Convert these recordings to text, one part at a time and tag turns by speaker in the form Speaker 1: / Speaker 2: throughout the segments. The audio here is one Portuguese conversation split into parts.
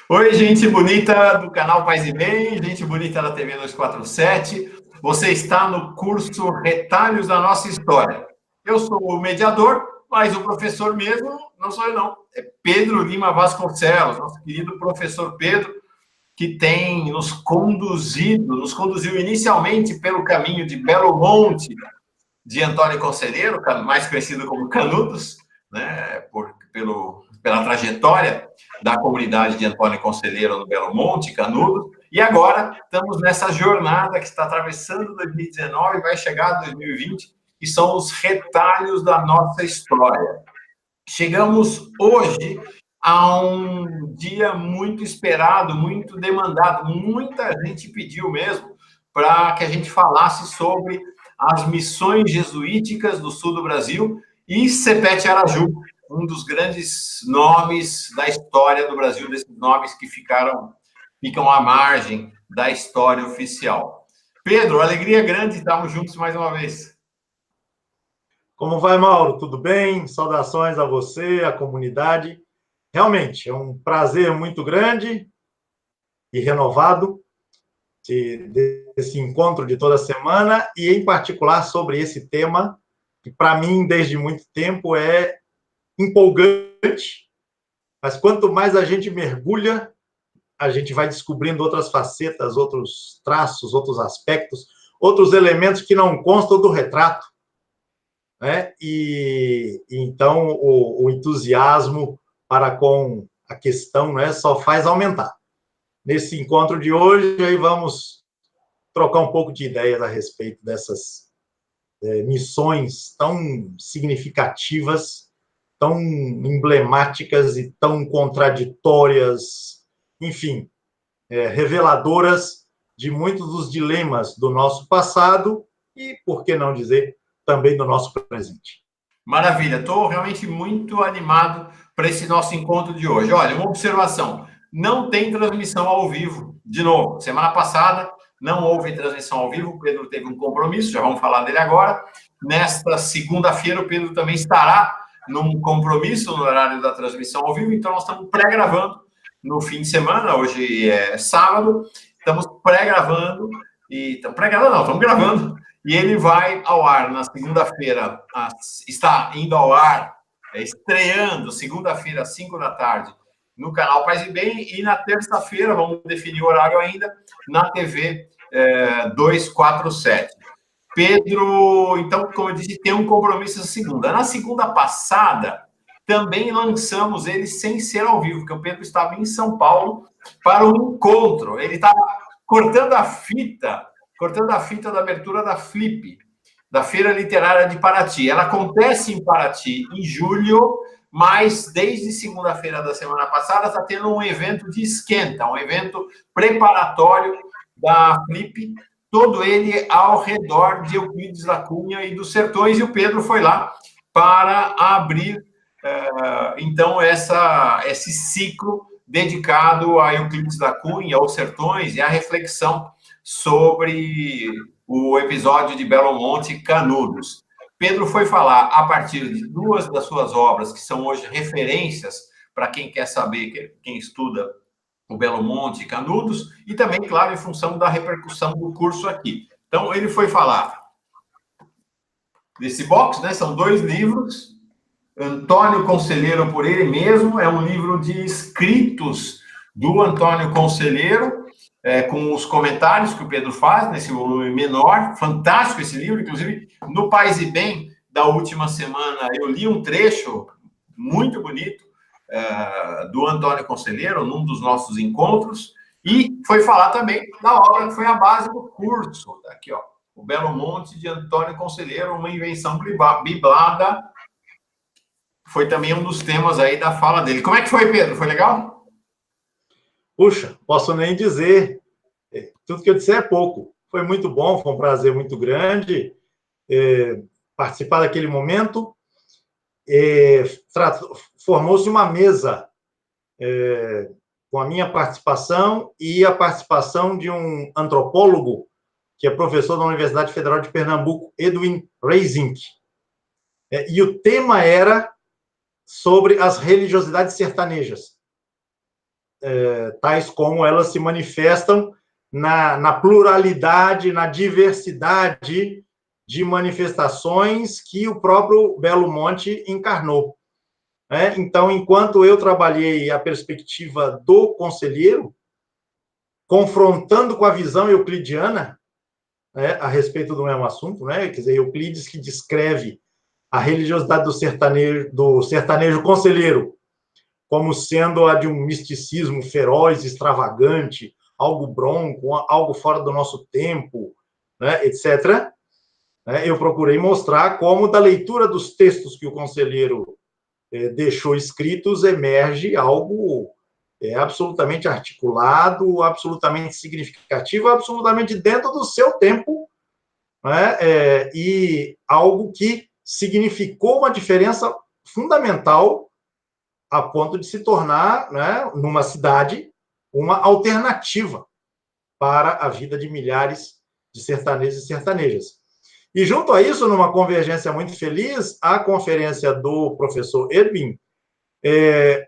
Speaker 1: Oi, gente bonita do canal Paz e Bem, gente bonita da TV 247. Você está no curso Retalhos da Nossa História. Eu sou o mediador, mas o professor mesmo não sou eu, não. É Pedro Lima Vasconcelos, nosso querido professor Pedro, que tem nos conduziu inicialmente pelo caminho de Belo Monte, de Antônio Conselheiro, mais conhecido como Canudos, né, pela trajetória da comunidade de Antônio Conselheiro no Belo Monte, Canudos, e agora estamos nessa jornada que está atravessando 2019 e vai chegar a 2020, que são os retalhos da nossa história. Chegamos hoje a um dia muito esperado, muito demandado, muita gente pediu mesmo para que a gente falasse sobre as missões jesuíticas do sul do Brasil e Sepete Araju, um dos grandes nomes da história do Brasil, desses nomes que ficam à margem da história oficial. Pedro, alegria grande, estamos juntos mais uma vez.
Speaker 2: Como vai, Mauro? Tudo bem? Saudações a você, à comunidade. Realmente, é um prazer muito grande e renovado desse encontro de toda semana e, em particular, sobre esse tema que, para mim, desde muito tempo, é empolgante, mas quanto mais a gente mergulha, a gente vai descobrindo outras facetas, outros traços, outros aspectos, outros elementos que não constam do retrato, né? E então o entusiasmo para com a questão, né, só faz aumentar. Nesse encontro de hoje, aí vamos trocar um pouco de ideias a respeito dessas missões tão significativas, tão emblemáticas e tão contraditórias, enfim, reveladoras de muitos dos dilemas do nosso passado e, por que não dizer, também do nosso presente.
Speaker 1: Maravilha, estou realmente muito animado para esse nosso encontro de hoje. Olha, uma observação: não tem transmissão ao vivo. De novo, semana passada não houve transmissão ao vivo, o Pedro teve um compromisso, já vamos falar dele agora. Nesta segunda-feira, o Pedro também estará num compromisso no horário da transmissão ao vivo, então nós estamos pré-gravando no fim de semana, hoje é sábado, estamos pré-gravando, estamos gravando, e ele vai ao ar na segunda-feira, está indo ao ar, estreando segunda-feira às 5 da tarde, no canal Paz e Bem, e na terça-feira, vamos definir o horário ainda, na TV 247. Pedro, então, como eu disse, tem um compromisso na segunda. Na segunda passada, também lançamos ele sem ser ao vivo, porque o Pedro estava em São Paulo para um encontro. Ele estava cortando a fita da abertura da Flip, da Feira Literária de Paraty. Ela acontece em Paraty em julho, mas desde segunda-feira da semana passada está tendo um evento de esquenta, um evento preparatório da Flip, todo ele ao redor de Euclides da Cunha e dos Sertões, e o Pedro foi lá para abrir, então, esse ciclo dedicado a Euclides da Cunha, aos Sertões, e à reflexão sobre o episódio de Belo Monte e Canudos. Pedro foi falar a partir de duas das suas obras, que são hoje referências para quem quer saber, quem estuda o Belo Monte e Canudos, e também, claro, em função da repercussão do curso aqui. Então, ele foi falar desse box, né? São 2 livros, Antônio Conselheiro por ele mesmo, é um livro de escritos do Antônio Conselheiro, com os comentários que o Pedro faz nesse volume menor. Fantástico esse livro, inclusive no Paz e Bem da última semana eu li um trecho muito bonito do Antônio Conselheiro, num dos nossos encontros, e foi falar também da obra que foi a base do curso, aqui, ó, o Belo Monte de Antônio Conselheiro, uma invenção biblada. Foi também um dos temas aí da fala dele. Como é que foi, Pedro? Foi legal?
Speaker 2: Puxa, posso nem dizer. Tudo que eu disser é pouco. Foi muito bom, foi um prazer muito grande participar daquele momento. Formou-se uma mesa com a minha participação e a participação de um antropólogo que é professor da Universidade Federal de Pernambuco, Edwin Reisink. E o tema era sobre as religiosidades sertanejas. tais como elas se manifestam na pluralidade, na diversidade de manifestações que o próprio Belo Monte encarnou. Então, enquanto eu trabalhei a perspectiva do conselheiro, confrontando com a visão euclidiana, a respeito do mesmo assunto, quer dizer, Euclides, que descreve a religiosidade do sertanejo conselheiro como sendo a de um misticismo feroz, extravagante, algo bronco, algo fora do nosso tempo, etc. Eu procurei mostrar como, da leitura dos textos que o conselheiro deixou escritos, emerge algo absolutamente articulado, absolutamente significativo, absolutamente dentro do seu tempo, e algo que significou uma diferença fundamental a ponto de se tornar, numa cidade, uma alternativa para a vida de milhares de sertanejos e sertanejas. E, junto a isso, numa convergência muito feliz, a conferência do professor Erwin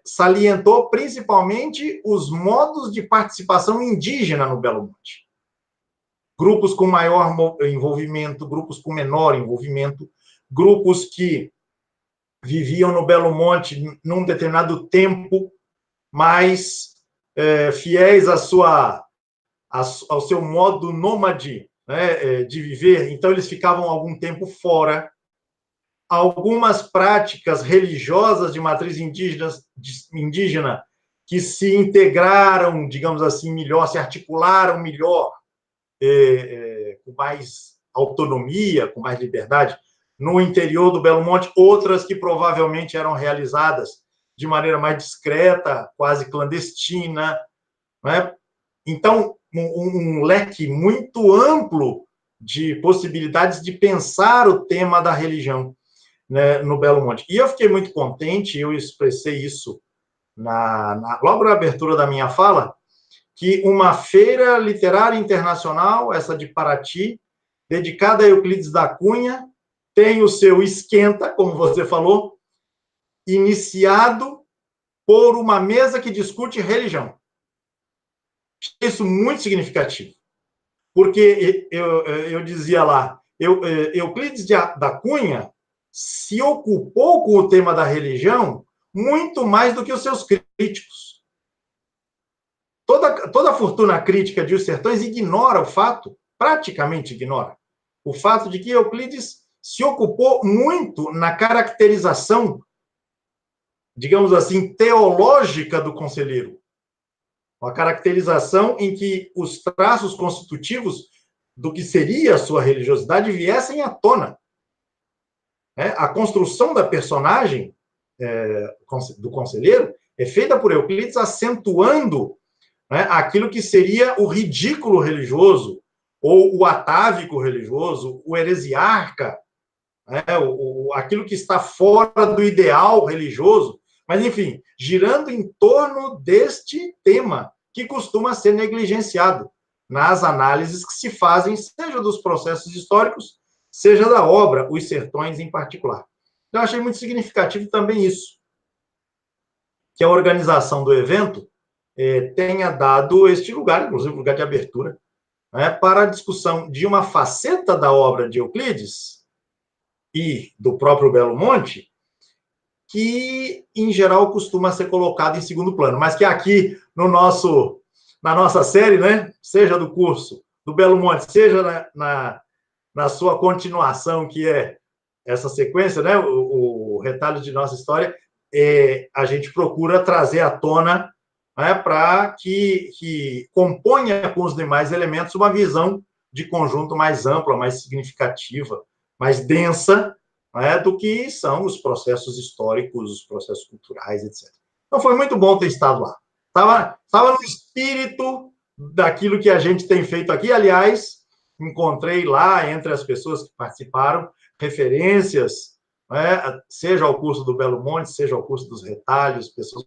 Speaker 2: salientou principalmente os modos de participação indígena no Belo Monte. Grupos com maior envolvimento, grupos com menor envolvimento, grupos que viviam no Belo Monte num determinado tempo, mais fiéis ao seu modo nômade de viver, então eles ficavam algum tempo fora. Algumas práticas religiosas de matriz indígena que se integraram, digamos assim, melhor, se articularam melhor, com mais autonomia, com mais liberdade, no interior do Belo Monte, outras que provavelmente eram realizadas de maneira mais discreta, quase clandestina. Então, um leque muito amplo de possibilidades de pensar o tema da religião, no Belo Monte. E eu fiquei muito contente, eu expressei isso logo na abertura da minha fala, que uma feira literária internacional, essa de Paraty, dedicada a Euclides da Cunha, tem o seu esquenta, como você falou, iniciado por uma mesa que discute religião. Isso é muito significativo, porque eu dizia lá, Euclides da Cunha se ocupou com o tema da religião muito mais do que os seus críticos. Toda a fortuna crítica de Os Sertões ignora o fato, praticamente ignora, o fato de que Euclides se ocupou muito na caracterização, digamos assim, teológica do conselheiro. Uma caracterização em que os traços constitutivos do que seria a sua religiosidade viessem à tona. A construção da personagem do conselheiro é feita por Euclides acentuando aquilo que seria o ridículo religioso, ou o atávico religioso, o heresiarca, aquilo que está fora do ideal religioso, mas, enfim, girando em torno deste tema, que costuma ser negligenciado nas análises que se fazem, seja dos processos históricos, seja da obra, Os Sertões em particular. Eu achei muito significativo também isso, que a organização do evento tenha dado este lugar, inclusive lugar de abertura, para a discussão de uma faceta da obra de Euclides e do próprio Belo Monte, que, em geral, costuma ser colocado em segundo plano, mas que aqui, na nossa série, seja do curso do Belo Monte, seja na sua continuação, que é essa sequência, o retalho de nossa história, a gente procura trazer à tona para que componha com os demais elementos uma visão de conjunto mais ampla, mais significativa, mais densa, do que são os processos históricos, os processos culturais, etc. Então, foi muito bom ter estado lá. Estava no espírito daquilo que a gente tem feito aqui. Aliás, encontrei lá, entre as pessoas que participaram, referências, seja ao curso do Belo Monte, seja ao curso dos retalhos, pessoas.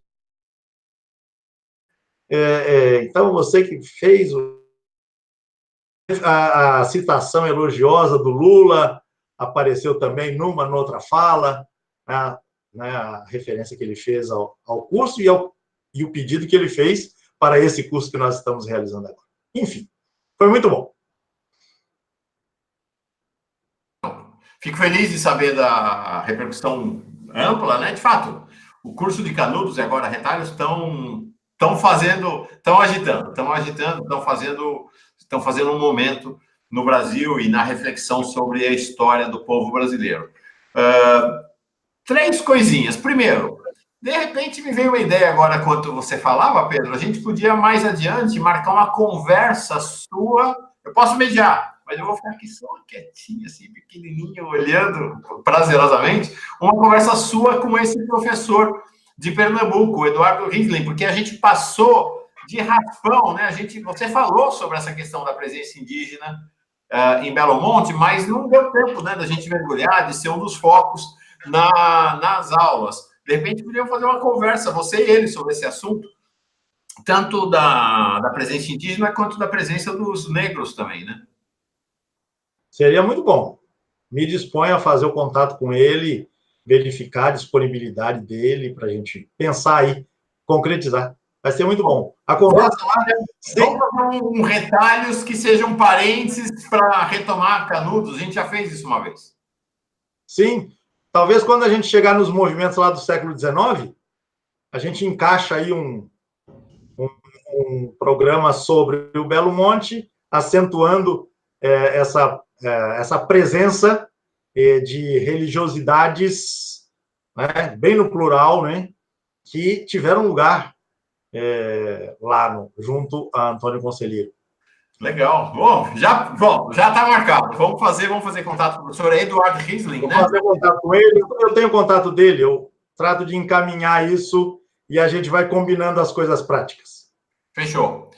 Speaker 2: Então, você que fez a citação elogiosa do Lula, apareceu também noutra fala, a referência que ele fez ao curso e o pedido que ele fez para esse curso que nós estamos realizando agora. Enfim, foi muito bom.
Speaker 1: Fico feliz de saber da repercussão ampla, né? De fato, o curso de Canudos e agora Retalhos estão fazendo, estão fazendo um momento no Brasil e na reflexão sobre a história do povo brasileiro. Três coisinhas. Primeiro, de repente me veio uma ideia agora, enquanto você falava, Pedro, a gente podia mais adiante marcar uma conversa sua. Eu posso mediar, mas eu vou ficar aqui só quietinho, assim, pequenininho, olhando prazerosamente, uma conversa sua com esse professor de Pernambuco, o Eduardo Riesling, porque a gente passou de raspão, né? Você falou sobre essa questão da presença indígena em Belo Monte, mas não deu tempo, né, da gente mergulhar, de ser um dos focos nas aulas. De repente, podíamos fazer uma conversa, você e ele, sobre esse assunto, tanto da presença indígena quanto da presença dos negros também, né?
Speaker 2: Seria muito bom. Me disponho a fazer o contato com ele, verificar a disponibilidade dele para a gente pensar aí, concretizar. Vai ser muito bom. A conversa lá...
Speaker 1: Vamos fazer um retalhos que sejam parênteses para retomar Canudos. A gente já fez isso uma vez.
Speaker 2: Sim. Talvez quando a gente chegar nos movimentos lá do século XIX, a gente encaixa aí um programa sobre o Belo Monte, acentuando essa presença de religiosidades, né, bem no plural, né, que tiveram lugar lá junto a Antônio Conselheiro.
Speaker 1: Legal. Bom, já está marcado. Vamos fazer contato com o professor Eduardo Riesling, né?
Speaker 2: Vou fazer contato com ele. Eu tenho contato dele. Eu trato de encaminhar isso e a gente vai combinando as coisas práticas.
Speaker 1: Fechou.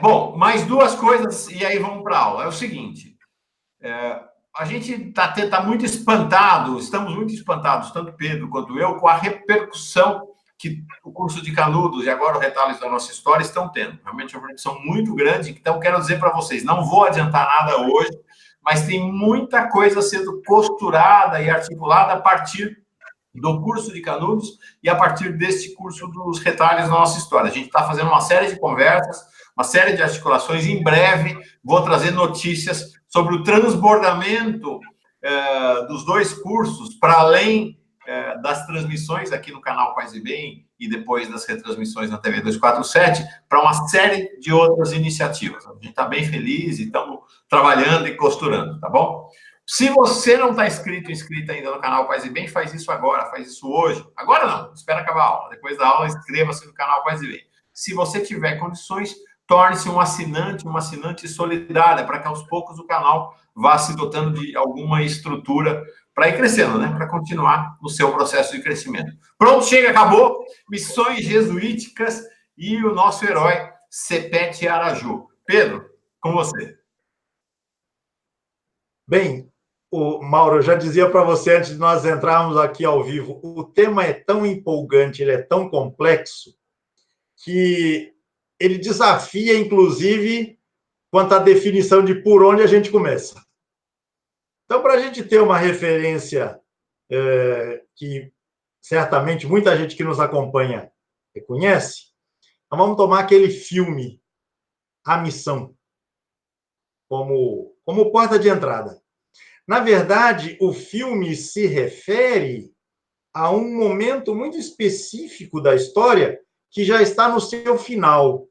Speaker 1: Bom, mais duas coisas e aí vamos para a aula. É o seguinte, a gente tá muito espantado, estamos muito espantados, tanto Pedro quanto eu, com a repercussão que o curso de Canudos e agora o Retalhos da Nossa História estão tendo. Realmente é uma repercussão muito grande, então quero dizer para vocês, não vou adiantar nada hoje, mas tem muita coisa sendo costurada e articulada a partir do curso de Canudos e a partir deste curso dos Retalhos da Nossa História. A gente está fazendo uma série de conversas, uma série de articulações. Em breve, vou trazer notícias sobre o transbordamento dos dois cursos, para além das transmissões aqui no canal Paz e Bem e depois das retransmissões na TV 247, para uma série de outras iniciativas. A gente está bem feliz e estamos trabalhando e costurando, tá bom? Se você não está inscrita ainda no canal Paz e Bem, faz isso agora, faz isso hoje. Agora não, espera acabar a aula. Depois da aula, inscreva-se no canal Paz e Bem. Se você tiver condições, torne-se uma assinante solidária, para que aos poucos o canal vá se dotando de alguma estrutura para ir crescendo, né? Para continuar no seu processo de crescimento. Pronto, chega, acabou. Missões jesuíticas e o nosso herói, Sepete Araju. Pedro, com você.
Speaker 2: Bem, Mauro, eu já dizia para você antes de nós entrarmos aqui ao vivo, o tema é tão empolgante, ele é tão complexo, que ele desafia, inclusive, quanto à definição de por onde a gente começa. Então, para a gente ter uma referência que certamente muita gente que nos acompanha reconhece, então vamos tomar aquele filme, A Missão, como porta de entrada. Na verdade, o filme se refere a um momento muito específico da história que já está no seu final.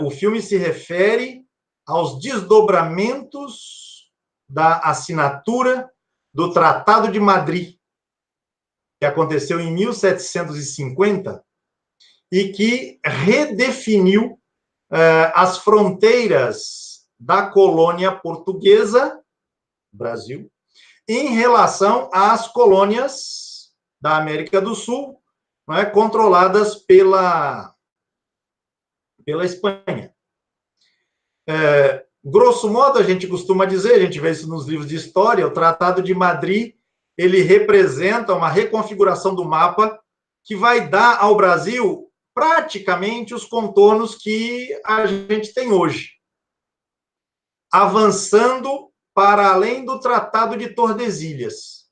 Speaker 2: O filme se refere aos desdobramentos da assinatura do Tratado de Madrid, que aconteceu em 1750 e que redefiniu as fronteiras da colônia portuguesa, Brasil, em relação às colônias da América do Sul, controladas pela Espanha. Grosso modo, a gente costuma dizer, a gente vê isso nos livros de história, o Tratado de Madrid, ele representa uma reconfiguração do mapa que vai dar ao Brasil praticamente os contornos que a gente tem hoje, avançando para além do Tratado de Tordesilhas.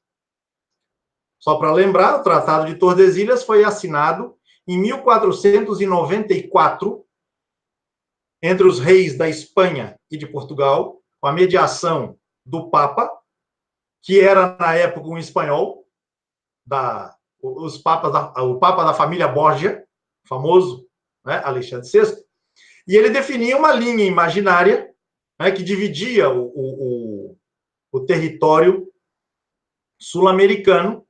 Speaker 2: Só para lembrar, o Tratado de Tordesilhas foi assinado em 1494, entre os reis da Espanha e de Portugal, com a mediação do Papa, que era, na época, um espanhol, o Papa da família Borgia, famoso, né, Alexandre VI, e ele definia uma linha imaginária, né, que dividia o território sul-americano,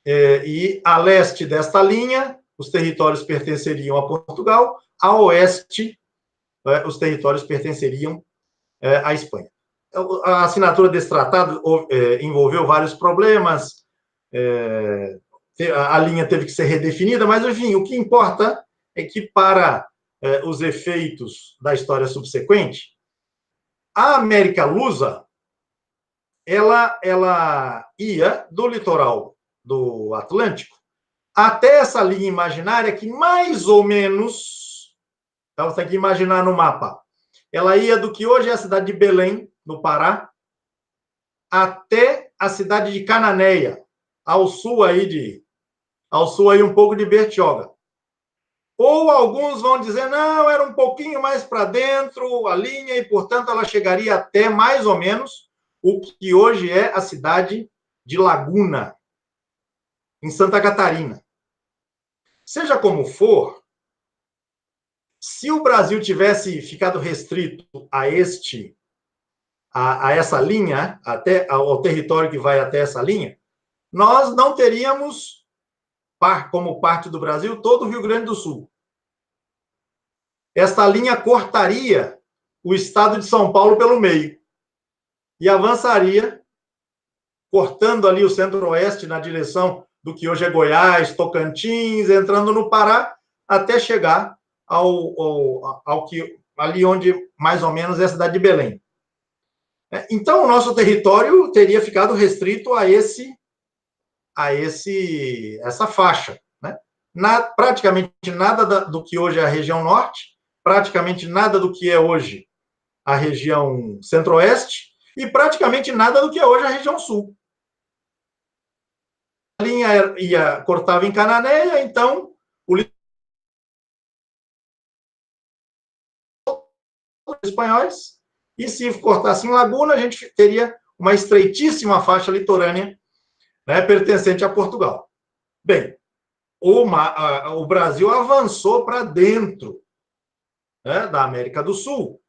Speaker 2: e a leste desta linha, os territórios pertenceriam a Portugal, a oeste, os territórios pertenceriam à Espanha. A assinatura desse tratado envolveu vários problemas, a linha teve que ser redefinida, mas, enfim, o que importa é que, para os efeitos da história subsequente, a América Lusa, ela ia do litoral do Atlântico até essa linha imaginária que, mais ou menos, então, você tem que imaginar no mapa, ela ia do que hoje é a cidade de Belém, no Pará, até a cidade de Cananéia, ao sul aí um pouco de Bertioga. Ou alguns vão dizer, não, era um pouquinho mais para dentro a linha e, portanto, ela chegaria até mais ou menos o que hoje é a cidade de Laguna, em Santa Catarina. Seja como for, se o Brasil tivesse ficado restrito a essa linha, até ao território que vai até essa linha, nós não teríamos, como parte do Brasil, todo o Rio Grande do Sul. Esta linha cortaria o estado de São Paulo pelo meio e avançaria, cortando ali o centro-oeste na direção do que hoje é Goiás, Tocantins, entrando no Pará, até chegar ao que ali onde mais ou menos é a cidade de Belém. Então, o nosso território teria ficado restrito a essa faixa, né? Praticamente nada do que hoje é a região norte, praticamente nada do que é hoje a região centro-oeste e praticamente nada do que é hoje a região sul. A linha cortava em Cananéia, então os espanhóis, e se cortasse em Laguna, a gente teria uma estreitíssima faixa litorânea, né, pertencente a Portugal. Bem, o Brasil avançou para dentro, né, da América do Sul,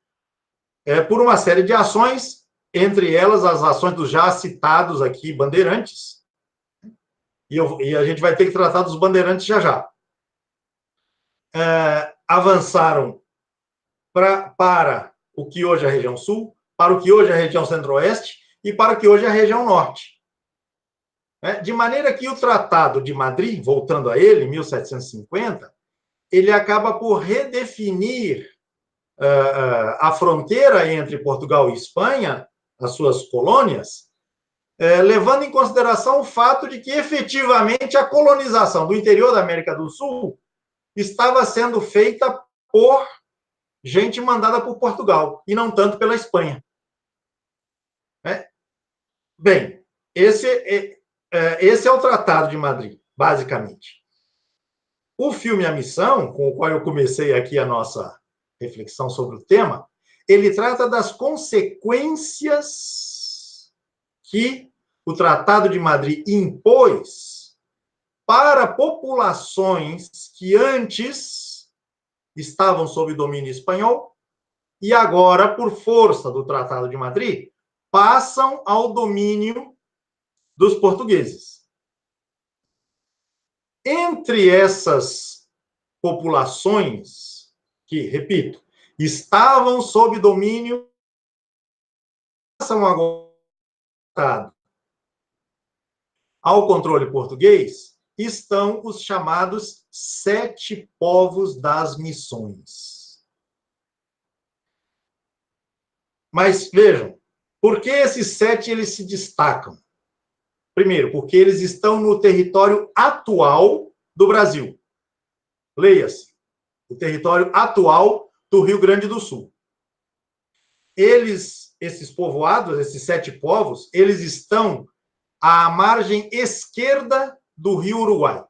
Speaker 2: por uma série de ações, entre elas as ações dos já citados aqui bandeirantes, e a gente vai ter que tratar dos bandeirantes já. Avançaram para o que hoje é a região sul, para o que hoje é a região centro-oeste e para o que hoje é a região norte. De maneira que o Tratado de Madrid, voltando a ele, em 1750, ele acaba por redefinir a fronteira entre Portugal e Espanha, as suas colônias, levando em consideração o fato de que, efetivamente, a colonização do interior da América do Sul estava sendo feita por gente mandada por Portugal, e não tanto pela Espanha. Bem, esse é o Tratado de Madrid, basicamente. O filme A Missão, com o qual eu comecei aqui a nossa reflexão sobre o tema, ele trata das consequências que o Tratado de Madrid impôs para populações que antes estavam sob domínio espanhol e agora, por força do Tratado de Madrid, passam ao domínio dos portugueses. Entre essas populações que, repito, estavam sob domínio, passam agora ao controle português, estão os chamados 7 povos das missões. Mas, vejam, por que esses 7 eles se destacam? Primeiro, porque eles estão no território atual do Brasil. Leia-se, o território atual do Rio Grande do Sul. Esses povoados, esses 7 povos, eles estão à margem esquerda do Rio Uruguai.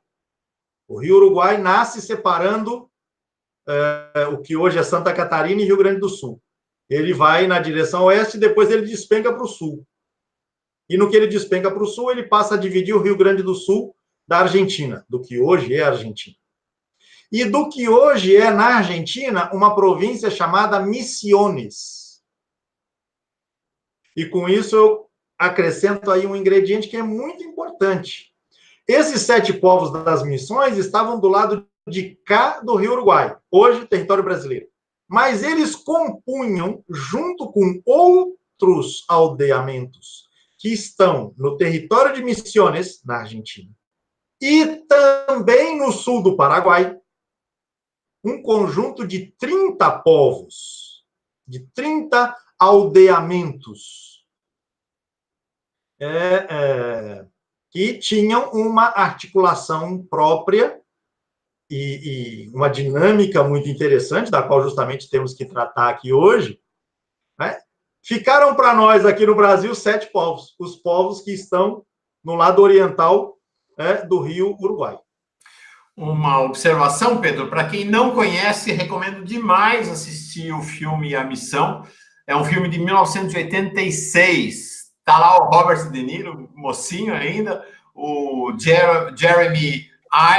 Speaker 2: O Rio Uruguai nasce separando o que hoje é Santa Catarina e Rio Grande do Sul. Ele vai na direção oeste e depois ele despenca para o sul. E no que ele despenca para o sul, ele passa a dividir o Rio Grande do Sul da Argentina, do que hoje é a Argentina. E do que hoje é, na Argentina, uma província chamada Misiones. E com isso eu acrescento aí um ingrediente que é muito importante. Esses 7 povos das missões estavam do lado de cá do Rio Uruguai, hoje território brasileiro. Mas eles compunham, junto com outros aldeamentos que estão no território de Misiones, na Argentina, e também no sul do Paraguai, um conjunto de 30 povos, de 30 aldeamentos, que tinham uma articulação própria e uma dinâmica muito interessante, da qual justamente temos que tratar aqui hoje, né? Ficaram para nós aqui no Brasil 7 povos, os povos que estão no lado oriental, do Rio Uruguai.
Speaker 1: Uma observação, Pedro, para quem não conhece, recomendo demais assistir o filme A Missão. É um filme de 1986. Está lá o Robert De Niro, mocinho ainda, o Jeremy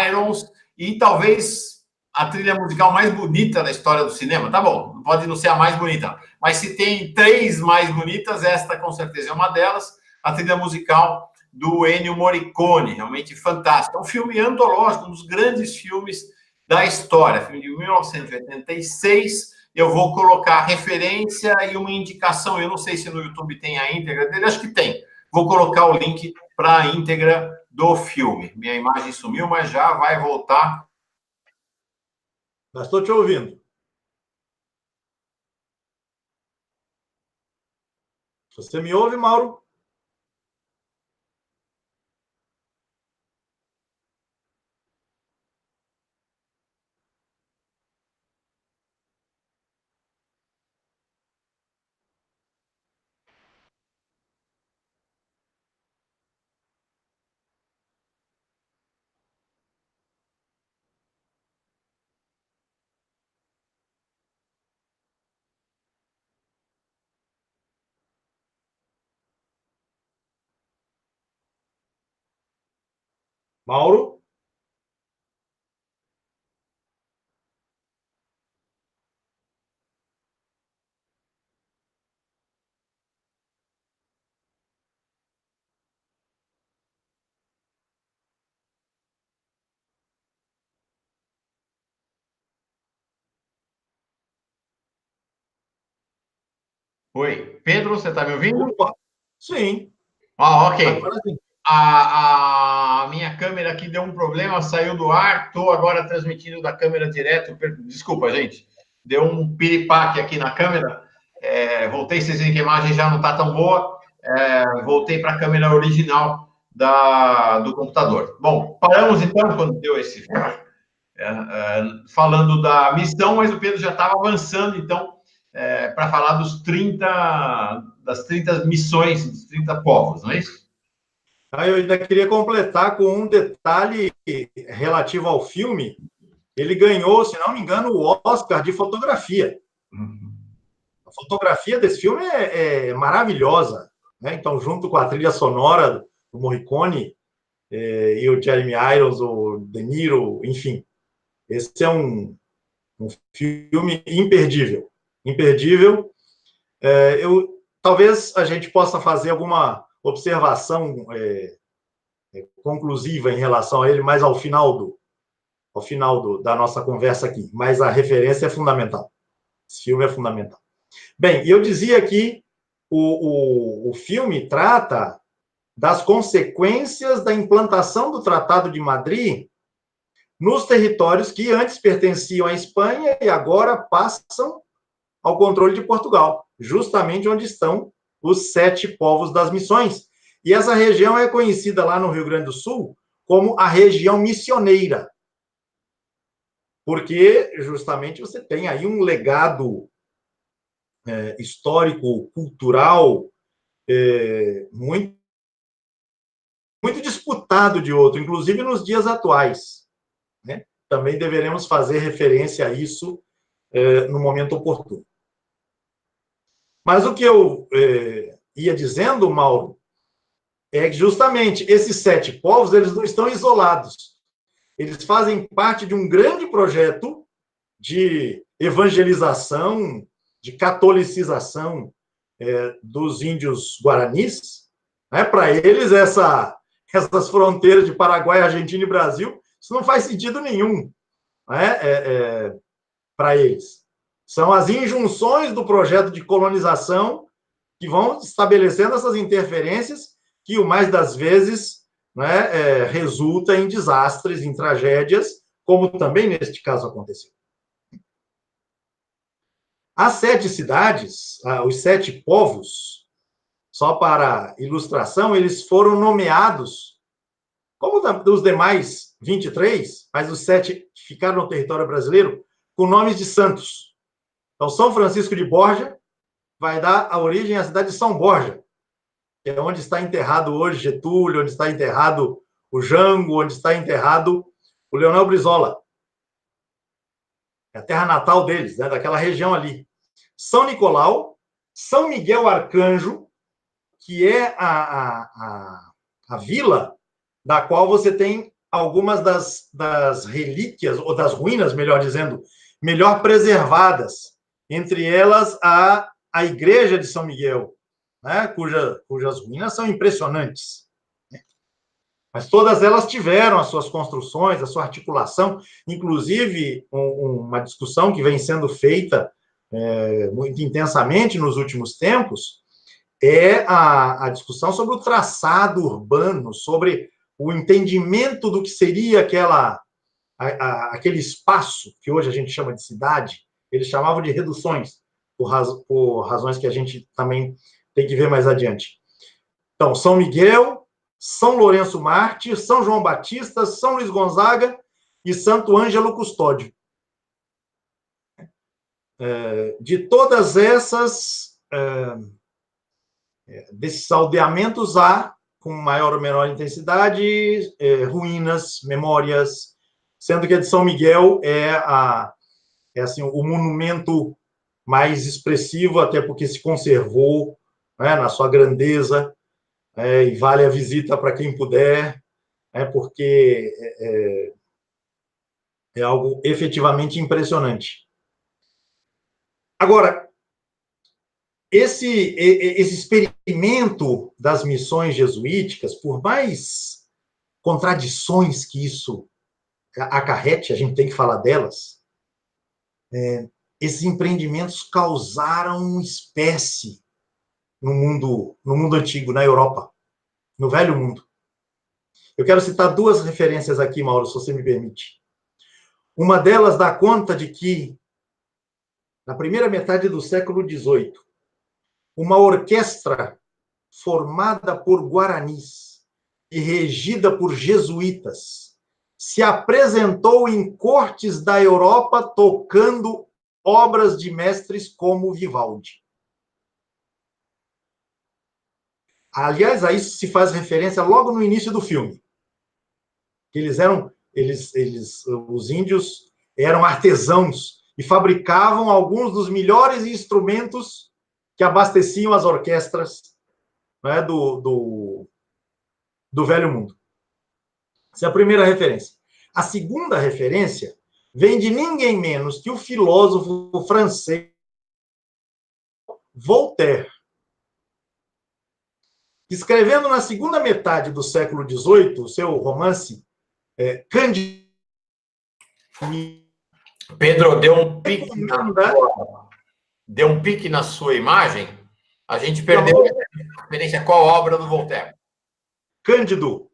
Speaker 1: Irons, e talvez a trilha musical mais bonita da história do cinema. Tá bom, pode não ser a mais bonita, mas se tem 3 mais bonitas, esta com certeza é uma delas, a trilha musical do Ennio Morricone, realmente fantástico. É um filme antológico, um dos grandes filmes da história, filme de 1986. Eu vou colocar referência e uma indicação, eu não sei se no YouTube tem a íntegra dele, acho que tem. Vou colocar o link para a íntegra do filme. Minha imagem sumiu, mas já vai voltar.
Speaker 2: Mas estou te ouvindo. Você me ouve, Mauro? Mauro?
Speaker 1: Oi, Pedro, você está me ouvindo?
Speaker 2: Opa. Sim.
Speaker 1: Ok.
Speaker 2: Agora sim.
Speaker 1: A minha câmera aqui deu um problema, saiu do ar, estou agora transmitindo da câmera direto. Desculpa, gente. Deu um piripaque aqui na câmera. Voltei, vocês veem que a imagem já não está tão boa. Voltei para a câmera original do computador. Bom, paramos então quando deu esse... falando da missão, mas o Pedro já estava avançando, então, para falar das 30 missões, dos 30 povos, não é isso?
Speaker 2: Eu ainda queria completar com um detalhe relativo ao filme. Ele ganhou, se não me engano, o Oscar de fotografia. A fotografia desse filme é maravilhosa, né? Então, junto com a trilha sonora do Morricone e o Jeremy Irons, o De Niro, enfim, esse é um filme imperdível. Imperdível. Talvez a gente possa fazer alguma observação conclusiva em relação a ele, mais ao final da nossa conversa aqui. Mas a referência é fundamental. Esse filme é fundamental. Bem, eu dizia que o filme trata das consequências da implantação do Tratado de Madrid nos territórios que antes pertenciam à Espanha e agora passam ao controle de Portugal, justamente onde estão os 7 povos das missões. E essa região é conhecida lá no Rio Grande do Sul como a região missioneira, porque justamente você tem aí um legado histórico, cultural, muito disputado de outro, inclusive nos dias atuais. também deveremos fazer referência a isso no momento oportuno. Mas o que eu ia dizendo, Mauro, é que justamente esses 7 povos, eles não estão isolados. Eles fazem parte de um grande projeto de evangelização, de catolicização dos índios guaranis. Né? Para eles, essas fronteiras de Paraguai, Argentina e Brasil, isso não faz sentido nenhum, né? Para eles. São as injunções do projeto de colonização que vão estabelecendo essas interferências que, o mais das vezes, né, resulta em desastres, em tragédias, como também neste caso aconteceu. As 7 cidades, os 7 povos, só para ilustração, eles foram nomeados, como os demais 23, mas os 7 que ficaram no território brasileiro, com nomes de santos. Então, São Francisco de Borja vai dar a origem à cidade de São Borja, que é onde está enterrado hoje Getúlio, onde está enterrado o Jango, onde está enterrado o Leonel Brizola. É a terra natal deles, né, daquela região ali. São Nicolau, São Miguel Arcanjo, que é a vila da qual você tem algumas das relíquias, ou das ruínas, melhor dizendo, melhor preservadas. Entre elas, a igreja de São Miguel, né, cujas ruínas são impressionantes. Mas todas elas tiveram as suas construções, a sua articulação, inclusive uma discussão que vem sendo feita muito intensamente nos últimos tempos, é a discussão sobre o traçado urbano, sobre o entendimento do que seria aquele espaço que hoje a gente chama de cidade. Eles chamavam de reduções, por razões que a gente também tem que ver mais adiante. Então, São Miguel, São Lourenço Mártir, São João Batista, São Luís Gonzaga e Santo Ângelo Custódio. De todas desses aldeamentos, há, com maior ou menor intensidade, ruínas, memórias, sendo que a de São Miguel é assim, o monumento mais expressivo, até porque se conservou, né, na sua grandeza, e vale a visita para quem puder, porque é algo efetivamente impressionante. Agora, esse experimento das missões jesuíticas, por mais contradições que isso acarrete, a gente tem que falar delas, esses empreendimentos causaram espécie no mundo antigo, na Europa, no Velho Mundo. Eu quero citar 2 referências aqui, Mauro, se você me permite. Uma delas dá conta de que, na primeira metade do século XVIII, uma orquestra formada por guaranis e regida por jesuítas se apresentou em cortes da Europa tocando obras de mestres como Vivaldi. Aliás, a isso se faz referência logo no início do filme. Os índios eram artesãos e fabricavam alguns dos melhores instrumentos que abasteciam as orquestras, né, do Velho Mundo. Essa é a primeira referência. A segunda referência vem de ninguém menos que o filósofo francês Voltaire. Escrevendo na segunda metade do século XVIII, o seu romance Cândido.
Speaker 1: Pedro, deu um pique na sua imagem. A gente perdeu a referência. Qual obra do Voltaire?
Speaker 2: Cândido.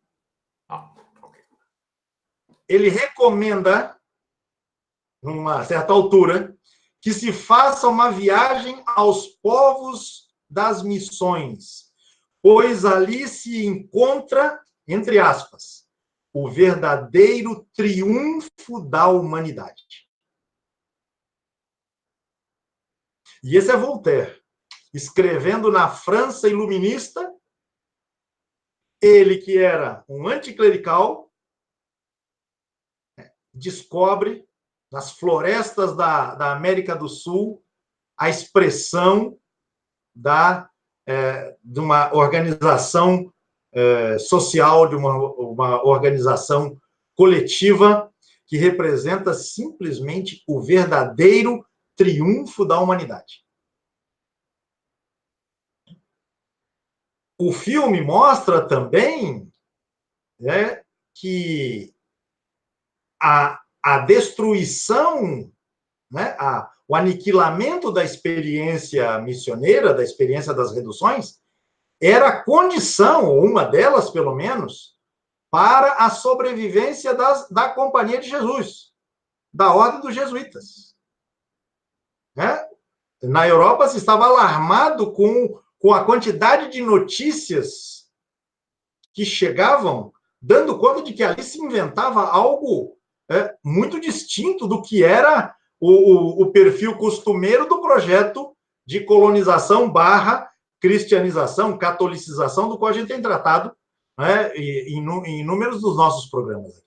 Speaker 1: Okay.
Speaker 2: Ele recomenda, numa certa altura, que se faça uma viagem aos povos das missões, pois ali se encontra, entre aspas, o verdadeiro triunfo da humanidade. E esse é Voltaire, escrevendo na França iluminista, ele que era um anticlerical, descobre, nas florestas da América do Sul, a expressão de uma organização social, de uma organização coletiva que representa simplesmente o verdadeiro triunfo da humanidade. O filme mostra também que a destruição, o aniquilamento da experiência missioneira, da experiência das reduções, era a condição, ou uma delas, pelo menos, para a sobrevivência da Companhia de Jesus, da Ordem dos Jesuítas. Na Europa, se estava alarmado com a quantidade de notícias que chegavam, dando conta de que ali se inventava algo muito distinto do que era o perfil costumeiro do projeto de colonização / cristianização, catolicização, do qual a gente tem tratado em inúmeros dos nossos programas.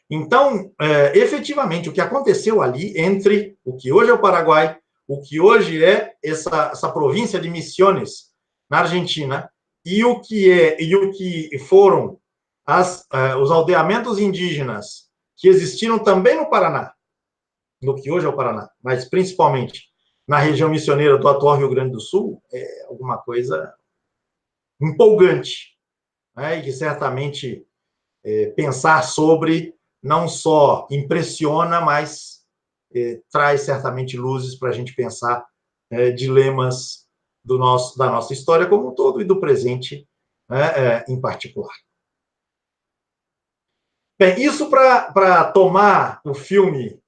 Speaker 2: Então, efetivamente, o que aconteceu ali entre o que hoje é o Paraguai, o que hoje é essa província de Misiones, na Argentina, e o que foram os aldeamentos indígenas que existiram também no Paraná, no que hoje é o Paraná, mas principalmente na região missioneira do atual Rio Grande do Sul, é alguma coisa empolgante, e que certamente pensar sobre não só impressiona, mas traz certamente luzes para a gente pensar dilemas da nossa história como um todo e do presente em particular. Bem, isso para tomar o filme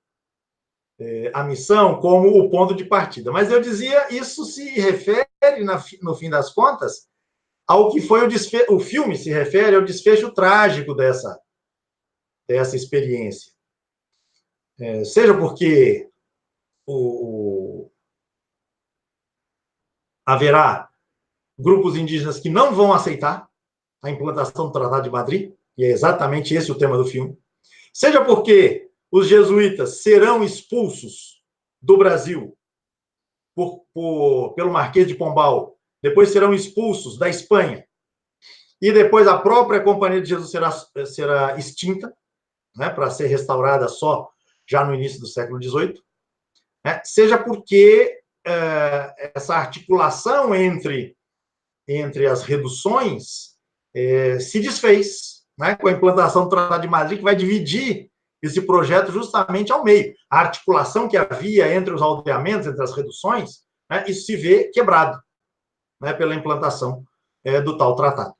Speaker 2: A Missão como o ponto de partida. Mas eu dizia, isso se refere, no fim das contas, ao que foi o desfecho. O filme se refere ao desfecho trágico dessa experiência. Seja porque haverá grupos indígenas que não vão aceitar a implantação do Tratado de Madrid, e é exatamente esse o tema do filme. Seja porque os jesuítas serão expulsos do Brasil pelo Marquês de Pombal, depois serão expulsos da Espanha, e depois a própria Companhia de Jesus será extinta, para ser restaurada só já no início do século XVIII, seja porque essa articulação entre as reduções se desfez, com a implantação do Tratado de Madrid, que vai dividir esse projeto justamente ao meio. A articulação que havia entre os aldeamentos, entre as reduções, isso se vê quebrado pela implantação do tal tratado.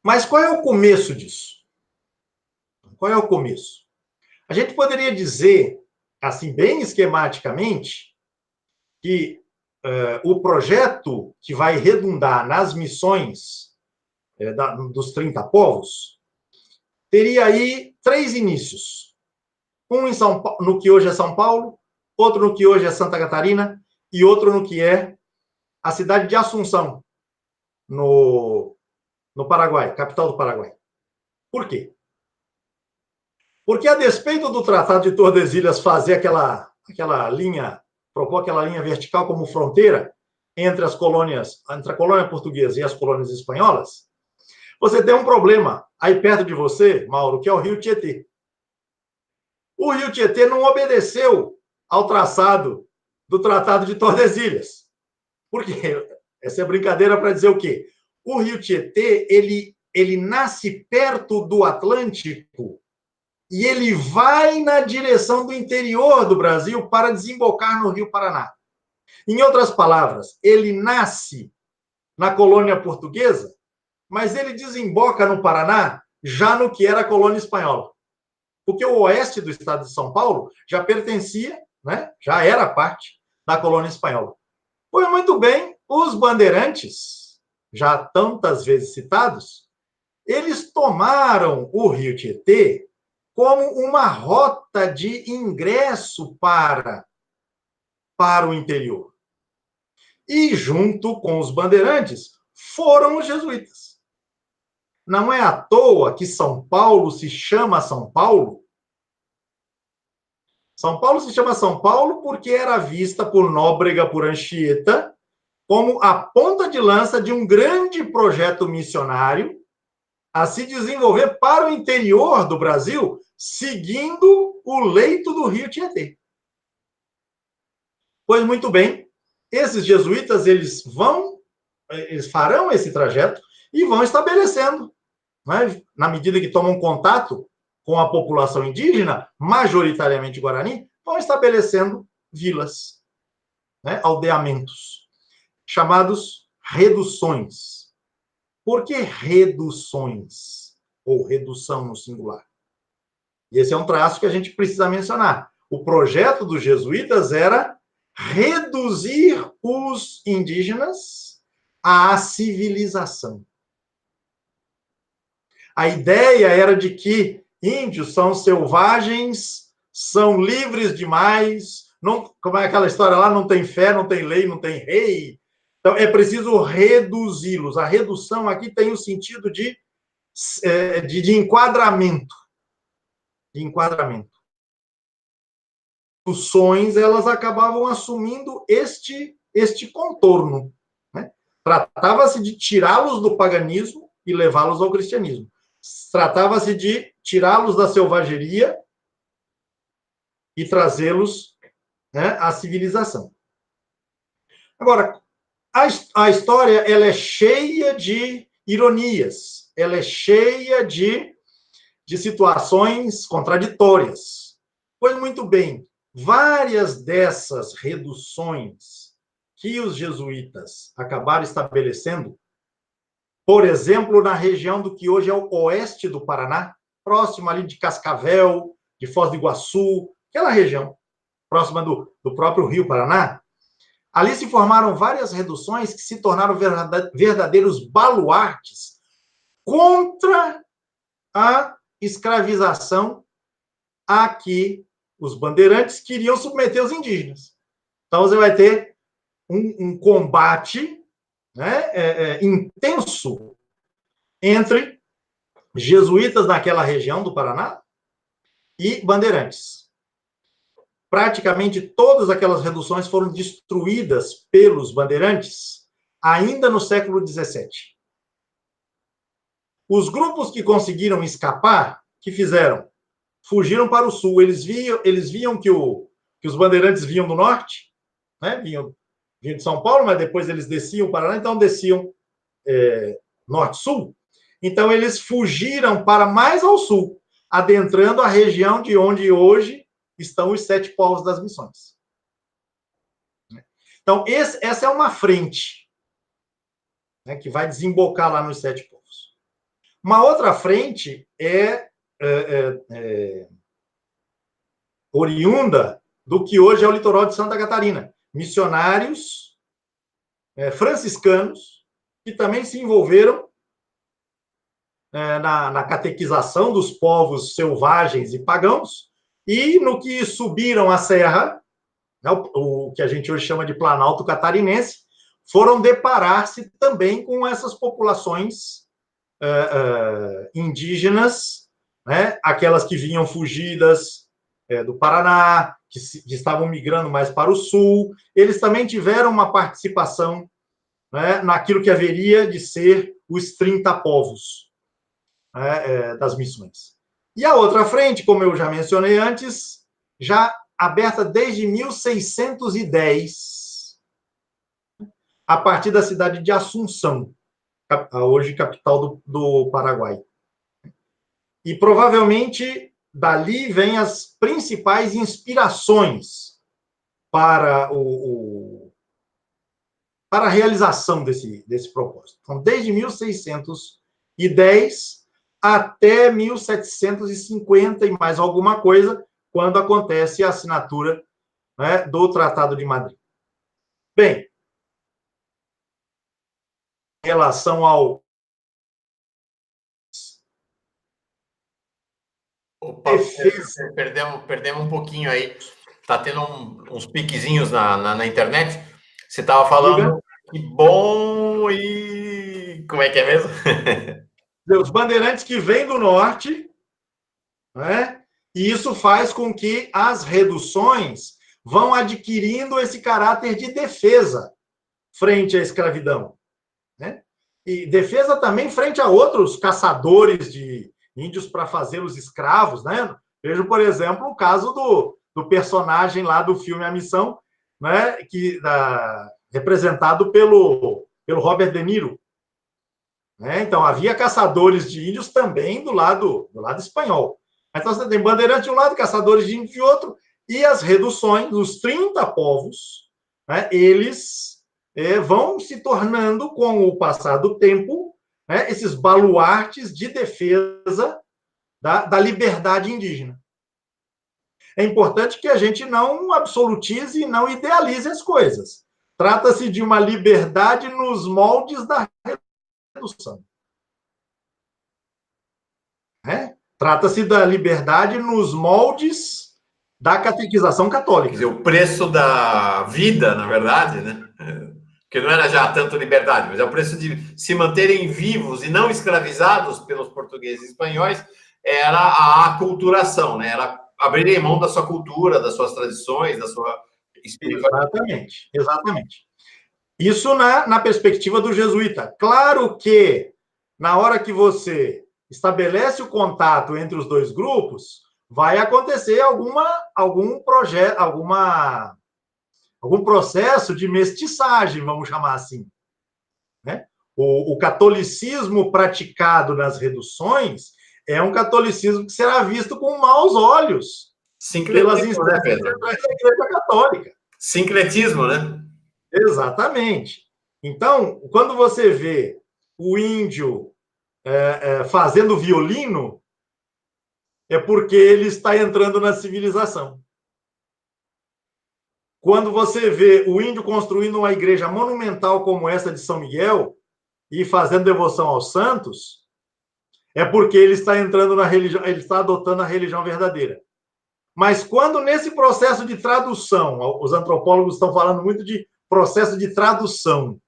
Speaker 2: Mas qual é o começo disso? Qual é o começo? A gente poderia dizer, assim, bem esquematicamente, que o projeto que vai redundar nas missões dos 30 povos teria aí 3 inícios. Um no que hoje é São Paulo, outro no que hoje é Santa Catarina e outro no que é a cidade de Assunção, no Paraguai, capital do Paraguai. Por quê? Porque, a despeito do Tratado de Tordesilhas fazer aquela linha, propor aquela linha vertical como fronteira entre as colônias, entre a colônia portuguesa e as colônias espanholas, você tem um problema aí perto de você, Mauro, que é o Rio Tietê. O Rio Tietê não obedeceu ao traçado do Tratado de Tordesilhas. Por quê? Essa é brincadeira para dizer o quê? O Rio Tietê, ele nasce perto do Atlântico e ele vai na direção do interior do Brasil para desembocar no Rio Paraná. Em outras palavras, ele nasce na colônia portuguesa, mas ele desemboca no Paraná já no que era a colônia espanhola. Porque o oeste do estado de São Paulo já pertencia, já era parte da colônia espanhola. Pois muito bem, os bandeirantes, já tantas vezes citados, eles tomaram o Rio Tietê como uma rota de ingresso para o interior. E, junto com os bandeirantes, foram os jesuítas. Não é à toa que São Paulo se chama São Paulo. São Paulo se chama São Paulo porque era vista por Nóbrega, por Anchieta, como a ponta de lança de um grande projeto missionário a se desenvolver para o interior do Brasil, seguindo o leito do rio Tietê. Pois muito bem, esses jesuítas, eles farão esse trajeto e vão estabelecendo, né, na medida que tomam contato com a população indígena, majoritariamente guarani, vão estabelecendo vilas, né, aldeamentos, chamados reduções. Por que reduções? Ou redução no singular? E esse é um traço que a gente precisa mencionar. O projeto dos jesuítas era reduzir os indígenas à civilização. A ideia era de que índios são selvagens, são livres demais, não, como é aquela história lá, não tem fé, não tem lei, não tem rei. Então, é preciso reduzi-los. A redução aqui tem o sentido de enquadramento. De enquadramento. As reduções, elas acabavam assumindo este contorno, né? Tratava-se de tirá-los do paganismo e levá-los ao cristianismo. Tratava-se de tirá-los da selvageria e trazê-los, né, à civilização. Agora, a história, ela é cheia de ironias, ela é cheia de situações contraditórias. Pois muito bem, várias dessas reduções que os jesuítas acabaram estabelecendo, por exemplo, na região do que hoje é o oeste do Paraná, próximo ali de Cascavel, de Foz do Iguaçu, aquela região, próxima do próprio Rio Paraná, ali se formaram várias reduções que se tornaram verdadeiros baluartes contra a escravização a que os bandeirantes queriam submeter os indígenas. Então, você vai ter um combate, né, intenso entre jesuítas naquela região do Paraná e bandeirantes. Praticamente todas aquelas reduções foram destruídas pelos bandeirantes ainda no século XVII. Os grupos que conseguiram escapar, que fizeram? Fugiram para o sul. Eles viam que os bandeirantes vinham do norte, né? Vinham de São Paulo, mas depois eles desciam o Paraná, então desciam norte-sul. Então, eles fugiram para mais ao sul, adentrando a região de onde hoje estão os 7 povos das missões. Então, essa é uma frente, né, que vai desembocar lá nos 7 povos. Uma outra frente oriunda do que hoje é o litoral de Santa Catarina. Missionários franciscanos que também se envolveram na catequização dos povos selvagens e pagãos, e no que subiram a serra, né, o que a gente hoje chama de Planalto Catarinense, foram deparar-se também com essas populações indígenas, né, aquelas que vinham fugidas do Paraná, que estavam migrando mais para o sul. Eles também tiveram uma participação, né, naquilo que haveria de ser os 30 povos, né, das missões. E a outra frente, como eu já mencionei antes, já aberta desde 1610, a partir da cidade de Assunção, hoje capital do Paraguai. E provavelmente dali vêm as principais inspirações para a realização desse propósito. Então, desde 1610 até 1750 e mais alguma coisa, quando acontece a assinatura, né, do Tratado de Madrid. Bem, em relação ao...
Speaker 1: Opa, perdemos um pouquinho aí. Está tendo uns piquezinhos na internet. Você estava falando que bom e... Como é que é mesmo?
Speaker 2: Os bandeirantes que vêm do norte, né? E isso faz com que as reduções vão adquirindo esse caráter de defesa frente à escravidão, né? E defesa também frente a outros caçadores de índios para fazê-los escravos, né? Vejo, por exemplo, o caso do personagem lá do filme A Missão, né? Representado pelo Robert De Niro. Né? Então, havia caçadores de índios também do lado espanhol. Então, você tem bandeirantes de um lado, caçadores de índios de outro, e as reduções, os 30 povos, né, eles vão se tornando, com o passar do tempo, né, esses baluartes de defesa da liberdade indígena. É importante que a gente não absolutize e não idealize as coisas. Trata-se de uma liberdade nos moldes da redução. Trata-se da liberdade nos moldes da catequização católica.
Speaker 1: Quer dizer, o preço da vida, na verdade, né? Porque não era já tanto liberdade, mas é o preço de se manterem vivos e não escravizados pelos portugueses e espanhóis, era a aculturação, né? Era abrirem mão da sua cultura, das suas tradições, da sua
Speaker 2: espiritualidade. Exatamente. Isso na perspectiva do jesuíta. Claro que, na hora que você estabelece o contato entre os dois grupos, vai acontecer algum processo de mestiçagem, vamos chamar assim. Né? O catolicismo praticado nas reduções é um catolicismo que será visto com maus olhos pelas instâncias centrais da Igreja Católica.
Speaker 1: Sincretismo, né?
Speaker 2: Exatamente. Então, quando você vê o índio fazendo violino, é porque ele está entrando na civilização. Quando você vê o índio construindo uma igreja monumental como essa de São Miguel e fazendo devoção aos santos, é porque ele está entrando na religião, ele está adotando a religião verdadeira. Mas quando nesse processo de tradução, os antropólogos estão falando muito de processo de tradução,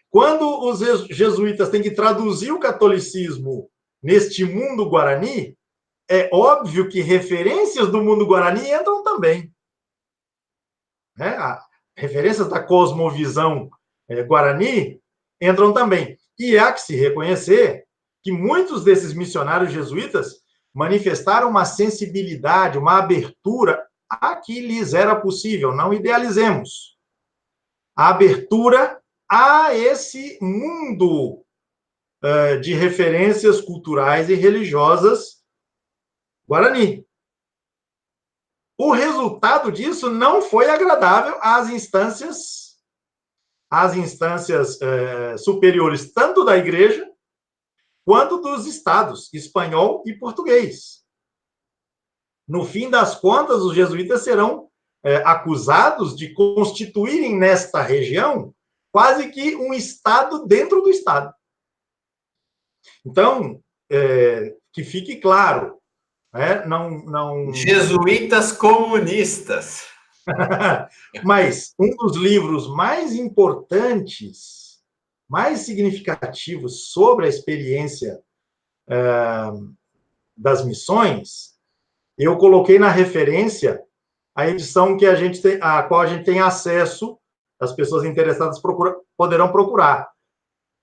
Speaker 2: quando os jesuítas têm que traduzir o catolicismo neste mundo guarani, é óbvio que referências do mundo guarani entram também. Né? Referências da cosmovisão guarani entram também. E há que se reconhecer que muitos desses missionários jesuítas manifestaram uma sensibilidade, uma abertura a que lhes era possível. Não idealizemos. A abertura a esse mundo de referências culturais e religiosas guarani. O resultado disso não foi agradável às instâncias superiores, tanto da igreja quanto dos estados, espanhol e português. No fim das contas, os jesuítas serão acusados de constituírem nesta região quase que um estado dentro do estado. Então, que fique claro, não...
Speaker 1: Jesuítas comunistas.
Speaker 2: Mas um dos livros mais importantes, mais significativos sobre a experiência das missões, eu coloquei na referência a edição que a qual a gente tem acesso, as pessoas interessadas poderão procurar.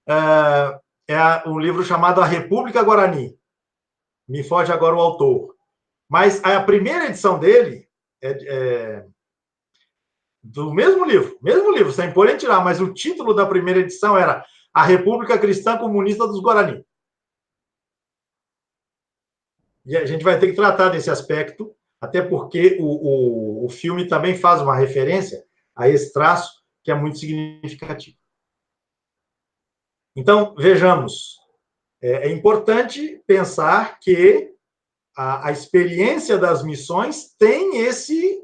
Speaker 2: É um livro chamado A República Guarani. Me foge agora o autor. Mas a primeira edição dele é do mesmo livro, sem pôr nem tirar, mas o título da primeira edição era A República Cristã Comunista dos Guarani. E a gente vai ter que tratar desse aspecto, até porque o filme também faz uma referência a esse traço que é muito significativo. Então, vejamos, é importante pensar que a experiência das missões tem esse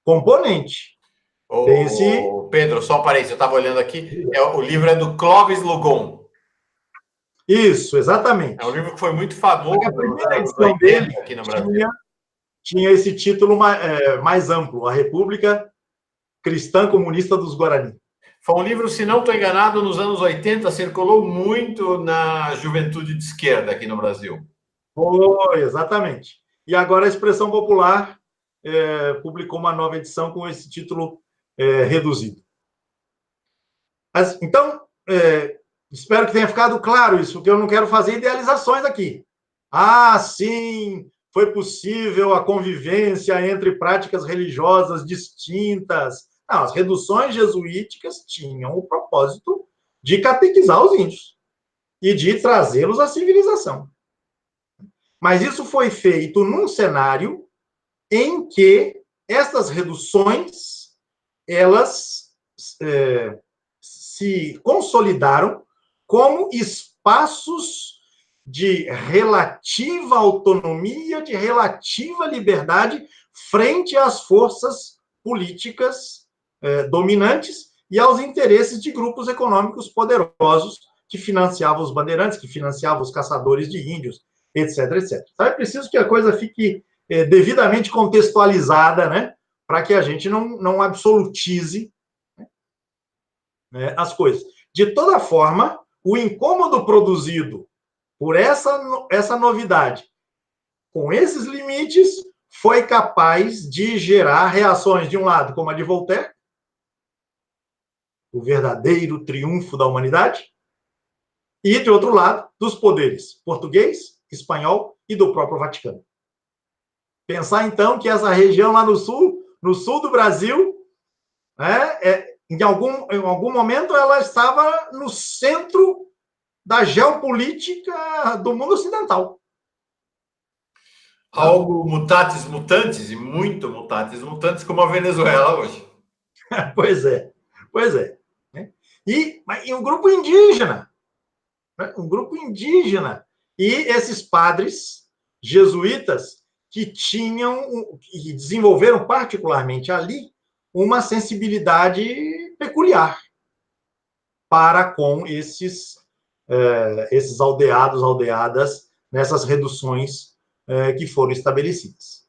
Speaker 2: componente.
Speaker 1: Pedro, só um parênteses, eu estava olhando aqui, o livro é do Clóvis Lugon.
Speaker 2: Isso, exatamente.
Speaker 1: É um livro que foi muito famoso.
Speaker 2: A primeira edição dele aqui no Brasil tinha esse título mais amplo, A República Cristã Comunista dos Guarani.
Speaker 1: Foi um livro, se não estou enganado, nos anos 80, circulou muito na juventude de esquerda aqui no Brasil.
Speaker 2: Foi, exatamente. E agora a Expressão Popular publicou uma nova edição com esse título reduzido. Então, espero que tenha ficado claro isso, porque eu não quero fazer idealizações aqui. Ah, sim, foi possível a convivência entre práticas religiosas distintas. Não, as reduções jesuíticas tinham o propósito de catequizar os índios e de trazê-los à civilização. Mas isso foi feito num cenário em que estas reduções, elas se consolidaram como espaços de relativa autonomia, de relativa liberdade frente às forças políticas dominantes e aos interesses de grupos econômicos poderosos que financiavam os bandeirantes, que financiavam os caçadores de índios, etc, etc. Então, é preciso que a coisa fique devidamente contextualizada, né, para que a gente não absolutize as coisas. De toda forma, o incômodo produzido por essa novidade, com esses limites, foi capaz de gerar reações, de um lado, como a de Voltaire, o verdadeiro triunfo da humanidade, e, de outro lado, dos poderes português, espanhol e do próprio Vaticano. Pensar, então, que essa região lá no sul do Brasil, em algum momento, ela estava no centro da geopolítica do mundo ocidental.
Speaker 1: Algo mutatis mutantes, e muito mutatis mutantes, como a Venezuela hoje.
Speaker 2: Pois é, pois é. E um grupo indígena, um grupo indígena. E esses padres jesuítas que desenvolveram particularmente ali uma sensibilidade peculiar para com esses aldeados, aldeadas, nessas reduções que foram estabelecidas.